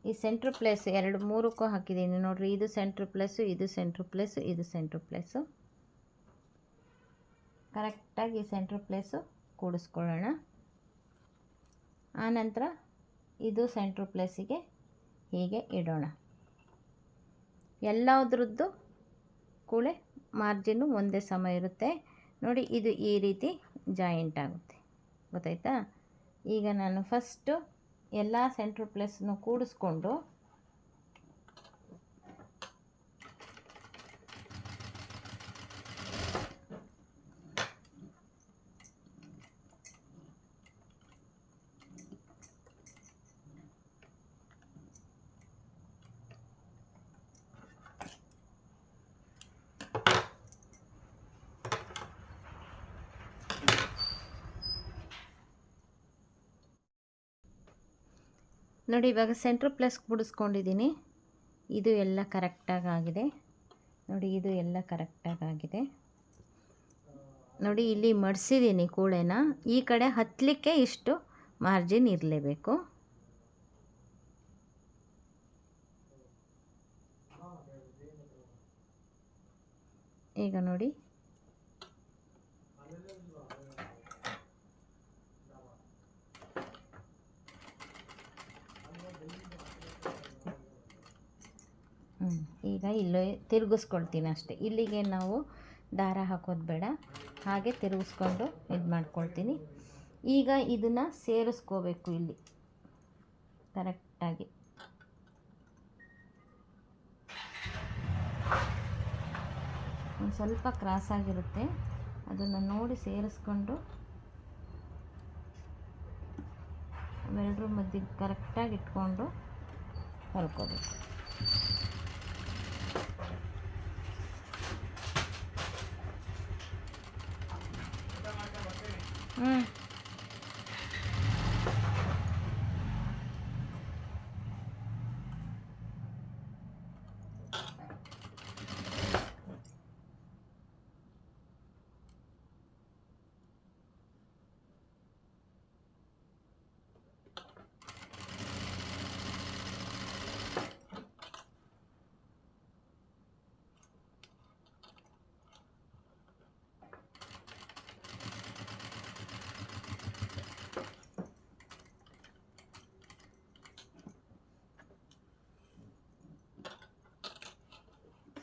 ಈ ಸೆಂಟ್ರ್ ಪ್ಲೇಸ್ 2-3ಕ್ಕೂ ಹಾಕಿದ್ದೀನಿ ನೋಡಿರಿ. ಇದು ಸೆಂಟ್ರ್ ಪ್ಲೇಸು, ಇದು ಸೆಂಟ್ರ್ ಪ್ಲೇಸು, ಇದು ಸೆಂಟ್ರ್ ಪ್ಲೇಸು. ಕರೆಕ್ಟಾಗಿ ಸೆಂಟ್ರ್ ಪ್ಲೇಸು ಕೂಡಿಸ್ಕೊಳ್ಳೋಣ. ಆನಂತರ ಇದು ಸೆಂಟ್ರ್ ಪ್ಲೇಸಿಗೆ ಹೀಗೆ ಇಡೋಣ. ಎಲ್ಲದರದ್ದು ಕೂಡ ಮಾರ್ಜಿನ್ನು ಒಂದೇ ಸಮ ಇರುತ್ತೆ ನೋಡಿ. ಇದು ಈ ರೀತಿ ಜಾಯಿಂಟ್ ಆಗುತ್ತೆ, ಗೊತ್ತಾಯ್ತಾ? ಈಗ ನಾನು ಫಸ್ಟು ಎಲ್ಲ ಸೆಂಟ್ರ್ ಪ್ಲೇಸನ್ನು ಕೂಡಿಸ್ಕೊಂಡು ನೋಡಿ ಇವಾಗ ಸೆಂಟ್ರ್ ಪ್ಲೇಸ್ ಬಿಡಿಸ್ಕೊಂಡಿದ್ದೀನಿ. ಇದು ಎಲ್ಲ ಕರೆಕ್ಟಾಗಿ ಆಗಿದೆ ನೋಡಿ, ಇದು ಎಲ್ಲ ಕರೆಕ್ಟಾಗಿ ಆಗಿದೆ ನೋಡಿ. ಇಲ್ಲಿ ಮಡಿಸಿದ್ದೀನಿ ಕೂಳೆನ. ಈ ಕಡೆ ಹತ್ತಲಿಕ್ಕೆ ಇಷ್ಟು ಮಾರ್ಜಿನ್ ಇರಲೇಬೇಕು. ಈಗ ನೋಡಿ ಈಗ ಇಲ್ಲೇ ತಿರುಗಿಸ್ಕೊಳ್ತೀನಿ ಅಷ್ಟೇ. ಇಲ್ಲಿಗೆ ನಾವು ದಾರ ಹಾಕೋದು ಬೇಡ, ಹಾಗೆ ತಿರುಗಿಸ್ಕೊಂಡು ಇದು ಮಾಡ್ಕೊಳ್ತೀನಿ. ಈಗ ಇದನ್ನು ಸೇರಿಸ್ಕೋಬೇಕು ಇಲ್ಲಿ ಕರೆಕ್ಟಾಗಿ. ಒಂದು ಸ್ವಲ್ಪ ಕ್ರಾಸಾಗಿರುತ್ತೆ, ಅದನ್ನು ನೋಡಿ ಸೇರಿಸ್ಕೊಂಡು ಅವೆರಡರ ಮಧ್ಯೆ ಕರೆಕ್ಟಾಗಿ ಇಟ್ಕೊಂಡು ಹೊಲ್ಕೋಬೇಕು.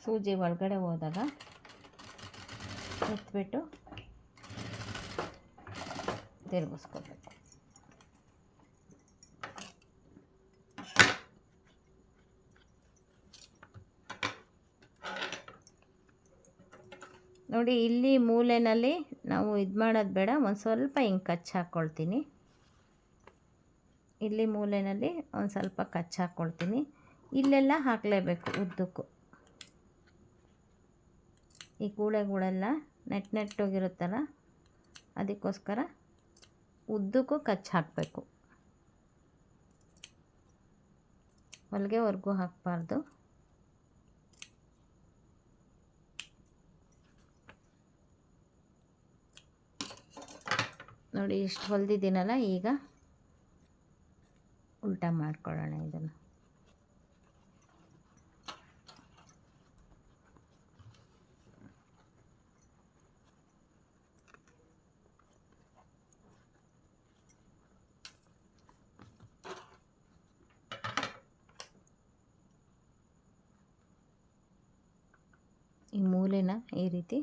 ಸೂಜಿ ಒಳಗಡೆ ಹೋದಾಗ ಎತ್ಬಿಟ್ಟು ತಿರುಗಿಸ್ಕೋಬೇಕು. ನೋಡಿ ಇಲ್ಲಿ ಮೂಲೆಯಲ್ಲಿ ನಾವು ಇದು ಮಾಡೋದು ಬೇಡ, ಒಂದು ಸ್ವಲ್ಪ ಹಿಂಗೆ ಕಚ್ಚಿ ಹಾಕ್ಕೊಳ್ತೀನಿ. ಇಲ್ಲಿ ಮೂಲೆಯಲ್ಲಿ ಒಂದು ಸ್ವಲ್ಪ ಕಚ್ಚಿ ಹಾಕ್ಕೊಳ್ತೀನಿ. ಇಲ್ಲೆಲ್ಲ ಹಾಕಲೇಬೇಕು ಉದ್ದಕ್ಕೂ. ಈ ಕೂಳೆಗಳೆಲ್ಲ ನೆಟ್ಟೋಗಿರುತ್ತಲ್ಲ, ಅದಕ್ಕೋಸ್ಕರ ಉದ್ದಕ್ಕೂ ಕಚ್ಚಿ ಹಾಕಬೇಕು, ಹೊಲಿಗೆವರೆಗೂ ಹಾಕಬಾರ್ದು. ನೋಡಿ ಇಷ್ಟು ಹೊಲಿದಿದ್ದೀನಲ್ಲ, ಈಗ ಉಲ್ಟಾ ಮಾಡ್ಕೊಳ್ಳೋಣ ಇದನ್ನು. ಈ ಮೂಲೆನ ಈ ರೀತಿ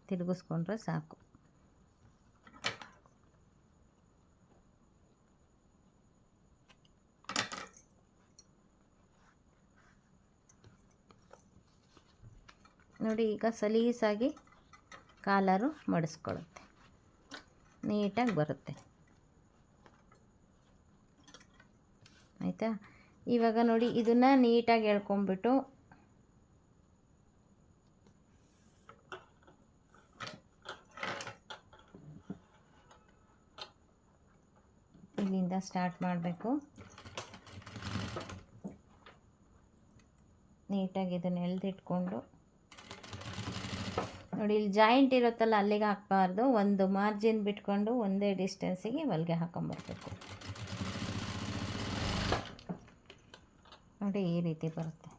ತಿರುಗಿಸ್ಕೊಂಡ್ರೆ ಸಾಕು. ನೋಡಿ ಈಗ ಸಲೀಸಾಗಿ ಕಾಲರು ಮಡಿಸ್ಕೊಳ್ಳುತ್ತೆ, ನೀಟಾಗಿ ಬರುತ್ತೆ. ಆಯಿತಾ. ಇವಾಗ ನೋಡಿ ಇದನ್ನು ನೀಟಾಗಿ ಎಳ್ಕೊಂಬಿಟ್ಟು ಇಲ್ಲಿಂದ ಸ್ಟಾರ್ಟ್ ಮಾಡಬೇಕು. ನೀಟಾಗಿ ಇದನ್ನು ಎಳೆದಿಟ್ಕೊಂಡು ನೋಡಿ, ಇಲ್ಲಿ ಜಾಯಿಂಟ್ ಇರುತ್ತಲ್ಲ ಅಲ್ಲಿಗೆ ಹಾಕಬಾರ್ದು, ಒಂದು ಮಾರ್ಜಿನ್ ಬಿಟ್ಕೊಂಡು ಒಂದೇ ಡಿಸ್ಟೆನ್ಸಿಗೆ ಹೊಲಿಗೆ ಹಾಕೊಂಬರ್ಬೇಕು. ನೋಡಿ ಈ ರೀತಿ ಬರುತ್ತೆ.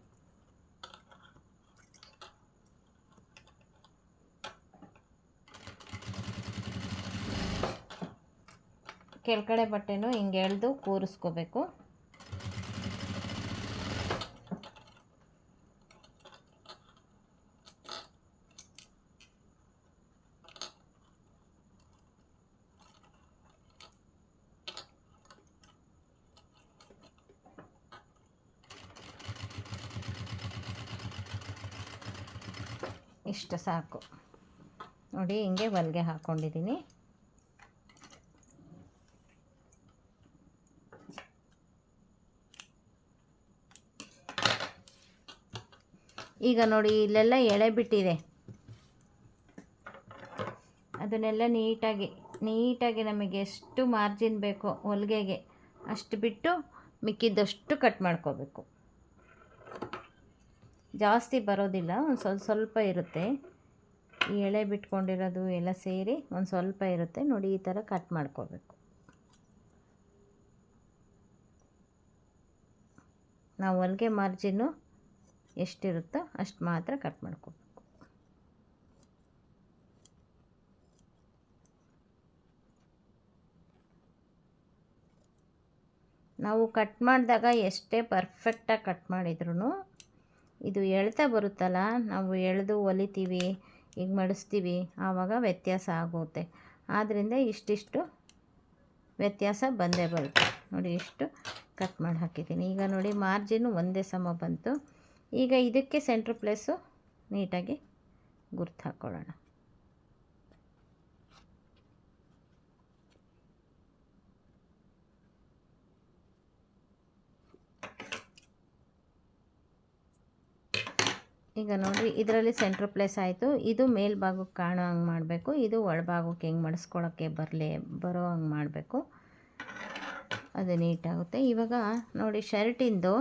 ಕೆಳಗಡೆ ಬಟ್ಟೆನೂ ಹಿಂಗೆ ಎಳೆದು ಕೂರಿಸ್ಕೋಬೇಕು. ಇಷ್ಟು ಸಾಕು ನೋಡಿ, ಹಿಂಗೆ ಹೊಲಿಗೆ ಹಾಕ್ಕೊಂಡಿದ್ದೀನಿ. ಈಗ ನೋಡಿ ಇಲ್ಲೆಲ್ಲ ಎಳೆ ಬಿಟ್ಟಿದೆ, ಅದನ್ನೆಲ್ಲ ನೀಟಾಗಿ ನಮಗೆ ಎಷ್ಟು ಮಾರ್ಜಿನ್ ಬೇಕೋ ಹೊಲಿಗೆಗೆ ಅಷ್ಟು ಬಿಟ್ಟು ಮಿಕ್ಕಿದ್ದಷ್ಟು ಕಟ್ ಮಾಡ್ಕೋಬೇಕು. ಜಾಸ್ತಿ ಬರೋದಿಲ್ಲ, ಒಂದು ಸ್ವಲ್ಪ ಇರುತ್ತೆ. ಈ ಎಳೆ ಬಿಟ್ಕೊಂಡಿರೋದು ಎಲ್ಲ ಸೇರಿ ಒಂದು ಸ್ವಲ್ಪ ಇರುತ್ತೆ ನೋಡಿ, ಈ ಥರ ಕಟ್ ಮಾಡ್ಕೋಬೇಕು. ನಾವು ಹೊಲಿಗೆ ಮಾರ್ಜಿನ್ನು ಎಷ್ಟಿರುತ್ತೋ ಅಷ್ಟು ಮಾತ್ರ ಕಟ್ ಮಾಡ್ಕೋಬೇಕು. ನಾವು ಕಟ್ ಮಾಡಿದಾಗ ಎಷ್ಟೇ ಪರ್ಫೆಕ್ಟಾಗಿ ಕಟ್ ಮಾಡಿದ್ರೂ ಇದು ಎಳ್ತಾ ಬರುತ್ತಲ್ಲ, ನಾವು ಎಳೆದು ಹೊಲಿತೀವಿ, ಈಗ ಮಡಿಸ್ತೀವಿ, ಆವಾಗ ವ್ಯತ್ಯಾಸ ಆಗುತ್ತೆ. ಆದ್ದರಿಂದ ಇಷ್ಟಿಷ್ಟು ವ್ಯತ್ಯಾಸ ಬಂದೇ ಬರುತ್ತೆ ನೋಡಿ. ಇಷ್ಟು ಕಟ್ ಮಾಡಿ ಹಾಕಿದ್ದೀನಿ. ಈಗ ನೋಡಿ ಮಾರ್ಜಿನ್ನು ಒಂದೇ ಸಮ ಬಂತು. ಈಗ ಇದಕ್ಕೆ ಸೆಂಟ್ರ್ ಪ್ಲೇಸು ನೀಟಾಗಿ ಗುರ್ತು ಹಾಕ್ಕೊಳ್ಳೋಣ. ಈಗ ನೋಡಿ ಇದರಲ್ಲಿ ಸೆಂಟ್ರ್ ಪ್ಲೇಸ್ ಆಯಿತು. ಇದು ಮೇಲ್ಭಾಗಕ್ಕೆ ಕಾಣೋ ಹಂಗೆ ಮಾಡಬೇಕು, ಇದು ಒಳಭಾಗಕ್ಕೆ ಹೆಂಗೆ ಮಡಿಸ್ಕೊಳ್ಳೋಕ್ಕೆ ಬರೋ ಹಂಗೆ ಮಾಡಬೇಕು. ಅದು ನೀಟಾಗುತ್ತೆ. ಇವಾಗ ನೋಡಿ ಶರ್ಟಿಂದು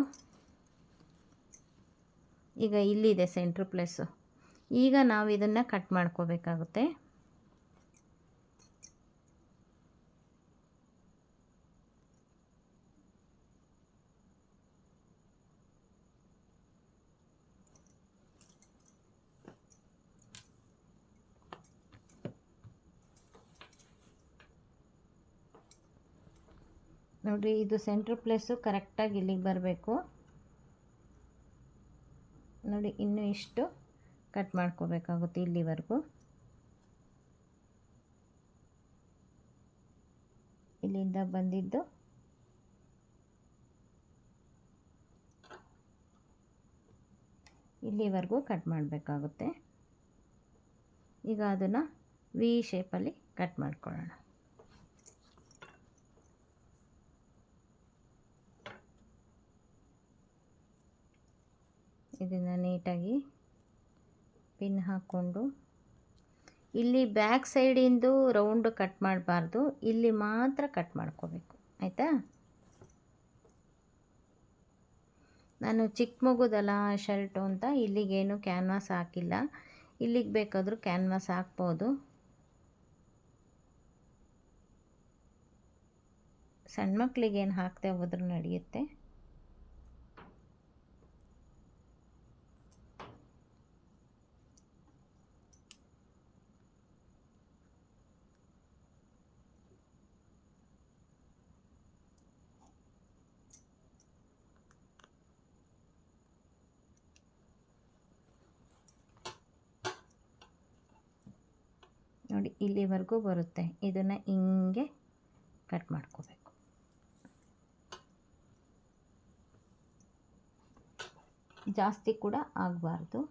ಈಗ ಇಲ್ಲಿದೆ ಸೆಂಟ್ರ್ ಪ್ಲೇಸು. ಈಗ ನಾವು ಇದನ್ನು ಕಟ್ ಮಾಡ್ಕೋಬೇಕಾಗುತ್ತೆ. ನೋಡಿ ಇದು ಸೆಂಟ್ರ್ ಪ್ಲೇಸು ಕರೆಕ್ಟಾಗಿ ಇಲ್ಲಿಗೆ ಬರಬೇಕು ನೋಡಿ. ಇನ್ನೂ ಇಷ್ಟು ಕಟ್ ಮಾಡ್ಕೋಬೇಕಾಗುತ್ತೆ ಇಲ್ಲಿವರೆಗೂ. ಇಲ್ಲಿಂದ ಬಂದಿದ್ದು ಇಲ್ಲಿವರೆಗೂ ಕಟ್ ಮಾಡಬೇಕಾಗುತ್ತೆ. ಈಗ ಅದನ್ನು ವಿ ಶೇಪಲ್ಲಿ ಕಟ್ ಮಾಡ್ಕೊಳ್ಳೋಣ. ಇದನ್ನು ನೀಟಾಗಿ ಪಿನ್ ಹಾಕ್ಕೊಂಡು ಇಲ್ಲಿ ಬ್ಯಾಕ್ ಸೈಡಿಂದು ರೌಂಡು ಕಟ್ ಮಾಡಬಾರ್ದು, ಇಲ್ಲಿ ಮಾತ್ರ ಕಟ್ ಮಾಡ್ಕೋಬೇಕು ಆಯಿತಾ. ನಾನು ಚಿಕ್ಕ ಮಗುದಲ್ಲ ಶರ್ಟು ಅಂತ ಇಲ್ಲಿಗೇನು ಕ್ಯಾನ್ವಾಸ್ ಹಾಕಿಲ್ಲ, ಇಲ್ಲಿಗೆ ಬೇಕಾದರೂ ಕ್ಯಾನ್ವಾಸ್ ಹಾಕ್ಬೋದು. ಸಣ್ಣ ಮಕ್ಕಳಿಗೇನು ಹಾಕದೆ ಹೋದ್ರೂ ನಡೆಯುತ್ತೆ. ನೋಡಿ ಇಲ್ಲಿವರೆಗೂ ಬರುತ್ತೆ. ಇದನ್ನು ಹಿಂಗೆ ಕಟ್ ಮಾಡ್ಕೋಬೇಕು. ಜಾಸ್ತಿ ಕೂಡ ಆಗಬಾರ್ದು.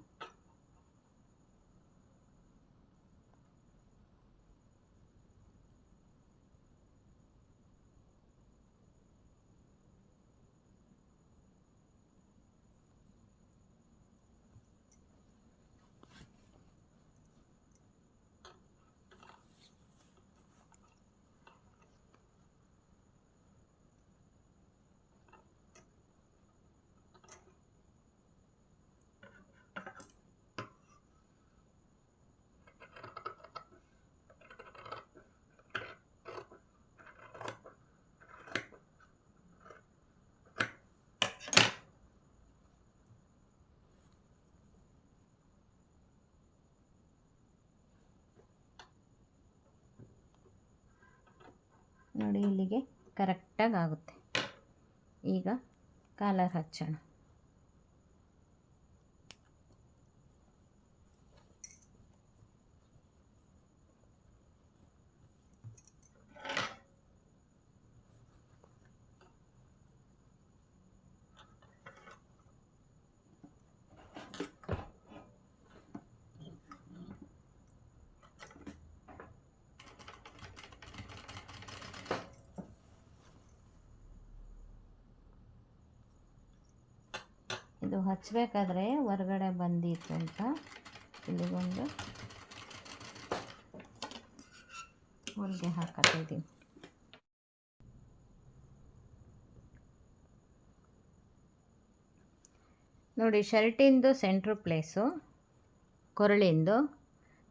ನೋಡಿ ಇಲ್ಲಿಗೆ ಕರೆಕ್ಟಾಗಿ ಆಗುತ್ತೆ. ಈಗ ಕಾಲರ್ ಹಚ್ಚೋಣ. ಇದು ಹಚ್ಚಬೇಕಾದ್ರೆ ಹೊರಗಡೆ ಬಂದಿತ್ತು ಅಂತ ಇಲ್ಲಿಗೊಂದು ಹೊಲಿಗೆ ಹಾಕತ್ತಿದ್ದೀನಿ. ನೋಡಿ ಶರ್ಟಿಂದು ಸೆಂಟ್ರ್ ಪ್ಲೇಸು, ಕೊರಳಿಂದು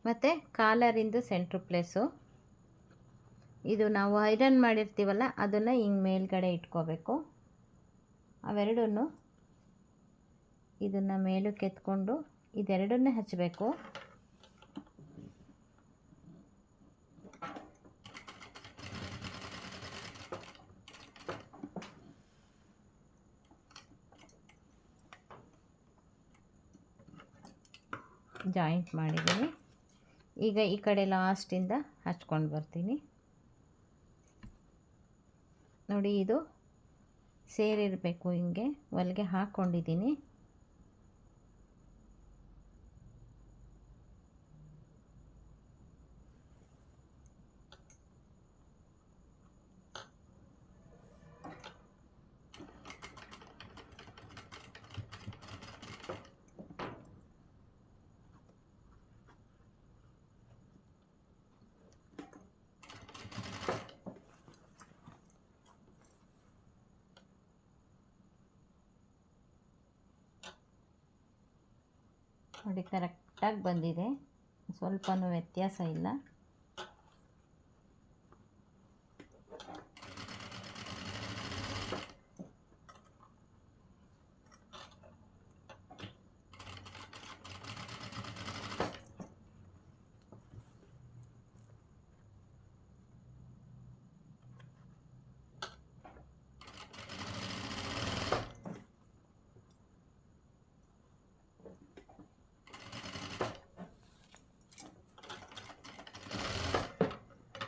ಮತ್ತು ಕಾಲರಿಂದು ಸೆಂಟ್ರ್ ಪ್ಲೇಸು, ಇದು ನಾವು ಐರನ್ ಮಾಡಿರ್ತೀವಲ್ಲ ಅದನ್ನು ಹಿಂಗೆ ಮೇಲ್ಗಡೆ ಇಟ್ಕೋಬೇಕು. ಅವೆರಡನ್ನು ಇದನ್ನು ಮೇಲಕ್ಕೆ ಎತ್ಕೊಂಡು ಇದೆರಡನ್ನೇ ಹಚ್ಚಬೇಕು. ಜಾಯಿಂಟ್ ಮಾಡಿದ್ದೀನಿ. ಈಗ ಈ ಕಡೆ ಲಾಸ್ಟಿಂದ ಹಚ್ಕೊಂಡು ಬರ್ತೀನಿ. ನೋಡಿ ಇದು ಸೇರಿರಬೇಕು, ಹಿಂಗೆ ಹೊಲಿಗೆ ಹಾಕ್ಕೊಂಡಿದ್ದೀನಿ. ನೋಡಿ ಕರೆಕ್ಟಾಗಿ ಬಂದಿದೆ, ಸ್ವಲ್ಪನೂ ವ್ಯತ್ಯಾಸ ಇಲ್ಲ.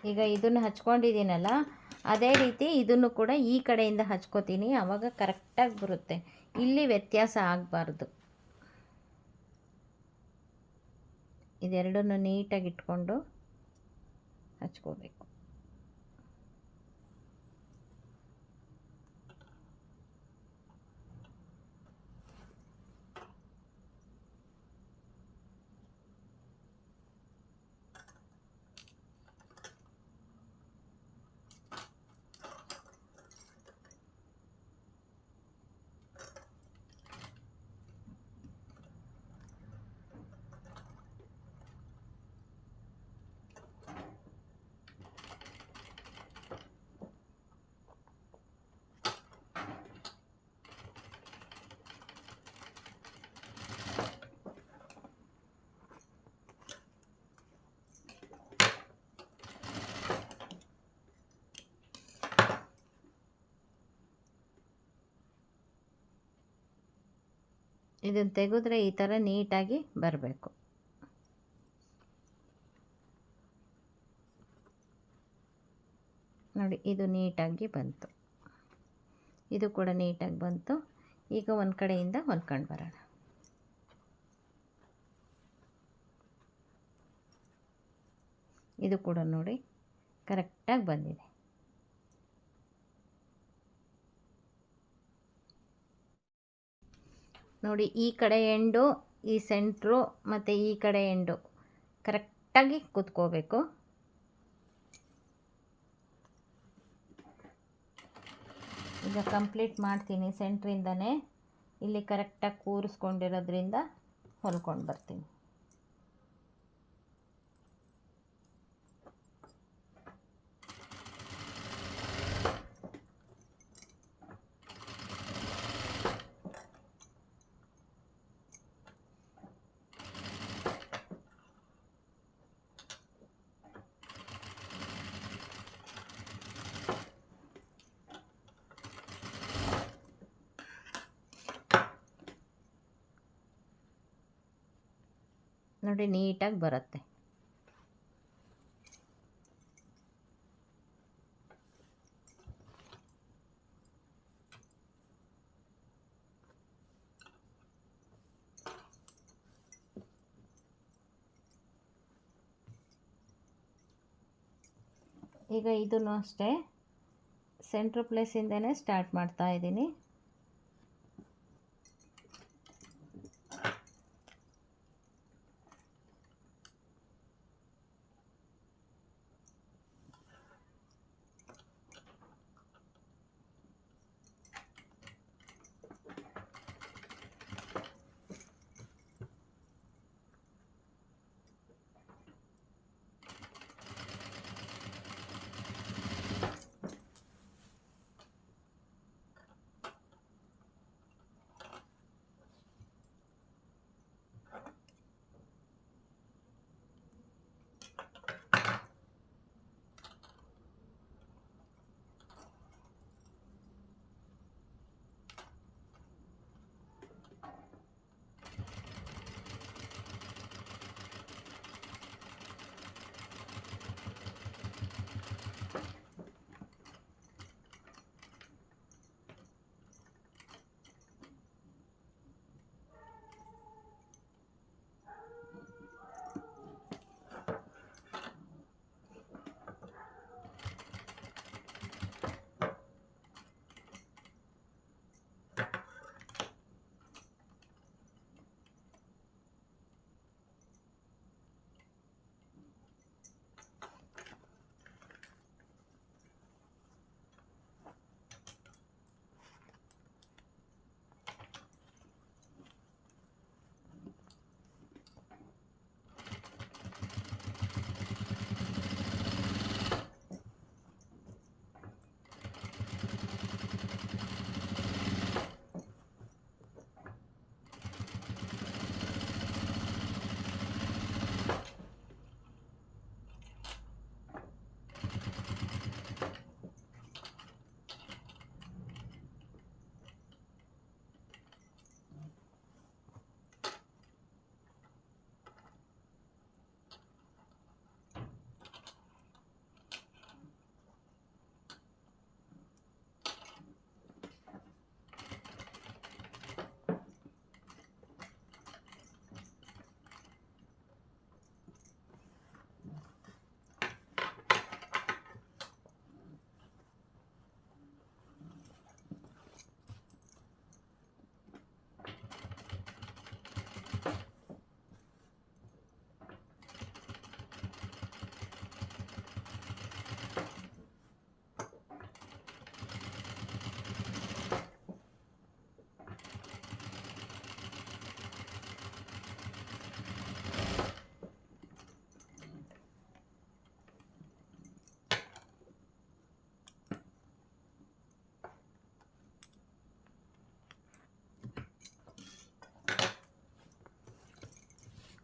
ಈಗ ಇದನ್ನು ಹಚ್ಕೊಂಡಿದ್ದೀನಲ್ಲ, ಅದೇ ರೀತಿ ಇದನ್ನು ಕೂಡ ಈ ಕಡೆಯಿಂದ ಹಚ್ಕೋತೀನಿ, ಆವಾಗ ಕರೆಕ್ಟಾಗಿ ಬರುತ್ತೆ. ಇಲ್ಲಿ ವ್ಯತ್ಯಾಸ ಆಗಬಾರ್ದು. ಇದೆರಡನ್ನು ನೀಟಾಗಿ ಇಟ್ಕೊಂಡು ಹಚ್ಕೋಬೇಕು. ಇದನ್ನು ತೆಗೆದ್ರೆ ಈ ಥರ ನೀಟಾಗಿ ಬರಬೇಕು. ನೋಡಿ ಇದು ನೀಟಾಗಿ ಬಂತು, ಇದು ಕೂಡ ನೀಟಾಗಿ ಬಂತು. ಈಗ ಒಂದು ಕಡೆಯಿಂದ ಹೊಲ್ಕೊಂಡು ಬರೋಣ. ಇದು ಕೂಡ ನೋಡಿ ಕರೆಕ್ಟಾಗಿ ಬಂದಿದೆ. ನೋಡಿ ಈ ಕಡೆ ಎಂಡು, ಈ ಸೆಂಟ್ರು ಮತ್ತು ಈ ಕಡೆ ಎಂಡು ಕರೆಕ್ಟಾಗಿ ಕೂತ್ಕೋಬೇಕು. ಈಗ ಕಂಪ್ಲೀಟ್ ಮಾಡ್ತೀನಿ. ಸೆಂಟ್ರಿಂದನೇ ಇಲ್ಲಿ ಕರೆಕ್ಟಾಗಿ ಕೂರಿಸ್ಕೊಂಡಿರೋದ್ರಿಂದ ಹೊಲ್ಕೊಂಡು ಬರ್ತೀನಿ. ನೋಡಿ ನೀಟಾಗಿ ಬರುತ್ತೆ. ಈಗ ಇದನ್ನು ಅಷ್ಟೇ ಸೆಂಟ್ರ್ ಪ್ಲೇಸಿಂದನೇ ಸ್ಟಾರ್ಟ್ ಮಾಡ್ತಾ ಇದ್ದೀನಿ.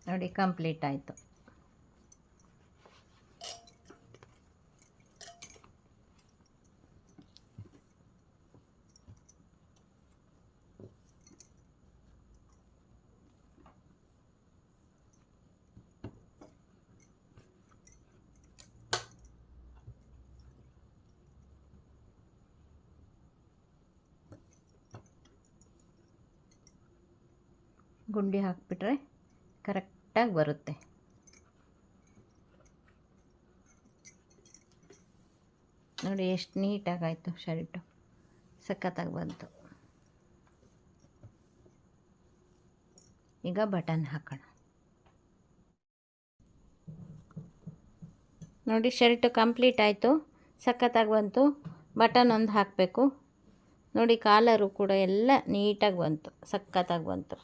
ನೋಡಿ ಕಂಪ್ಲೀಟ್ ಆಯಿತು. ಗುಂಡಿ ಹಾಕಿಬಿಟ್ರೆ ಕರೆಕ್ಟಾಗಿ ಬರುತ್ತೆ. ನೋಡಿ ಎಷ್ಟು ನೀಟಾಗಾಯಿತು ಶರ್ಟು, ಸಖತ್ತಾಗಿ ಬಂತು. ಈಗ ಬಟನ್ ಹಾಕೋಣ. ನೋಡಿ ಶರ್ಟು ಕಂಪ್ಲೀಟ್ ಆಯಿತು, ಸಖತ್ತಾಗಿ ಬಂತು. ಬಟನ್ ಒಂದು ಹಾಕಬೇಕು. ನೋಡಿ ಕಾಲರು ಕೂಡ ಎಲ್ಲ ನೀಟಾಗಿ ಬಂತು, ಸಖತ್ತಾಗಿ ಬಂತು.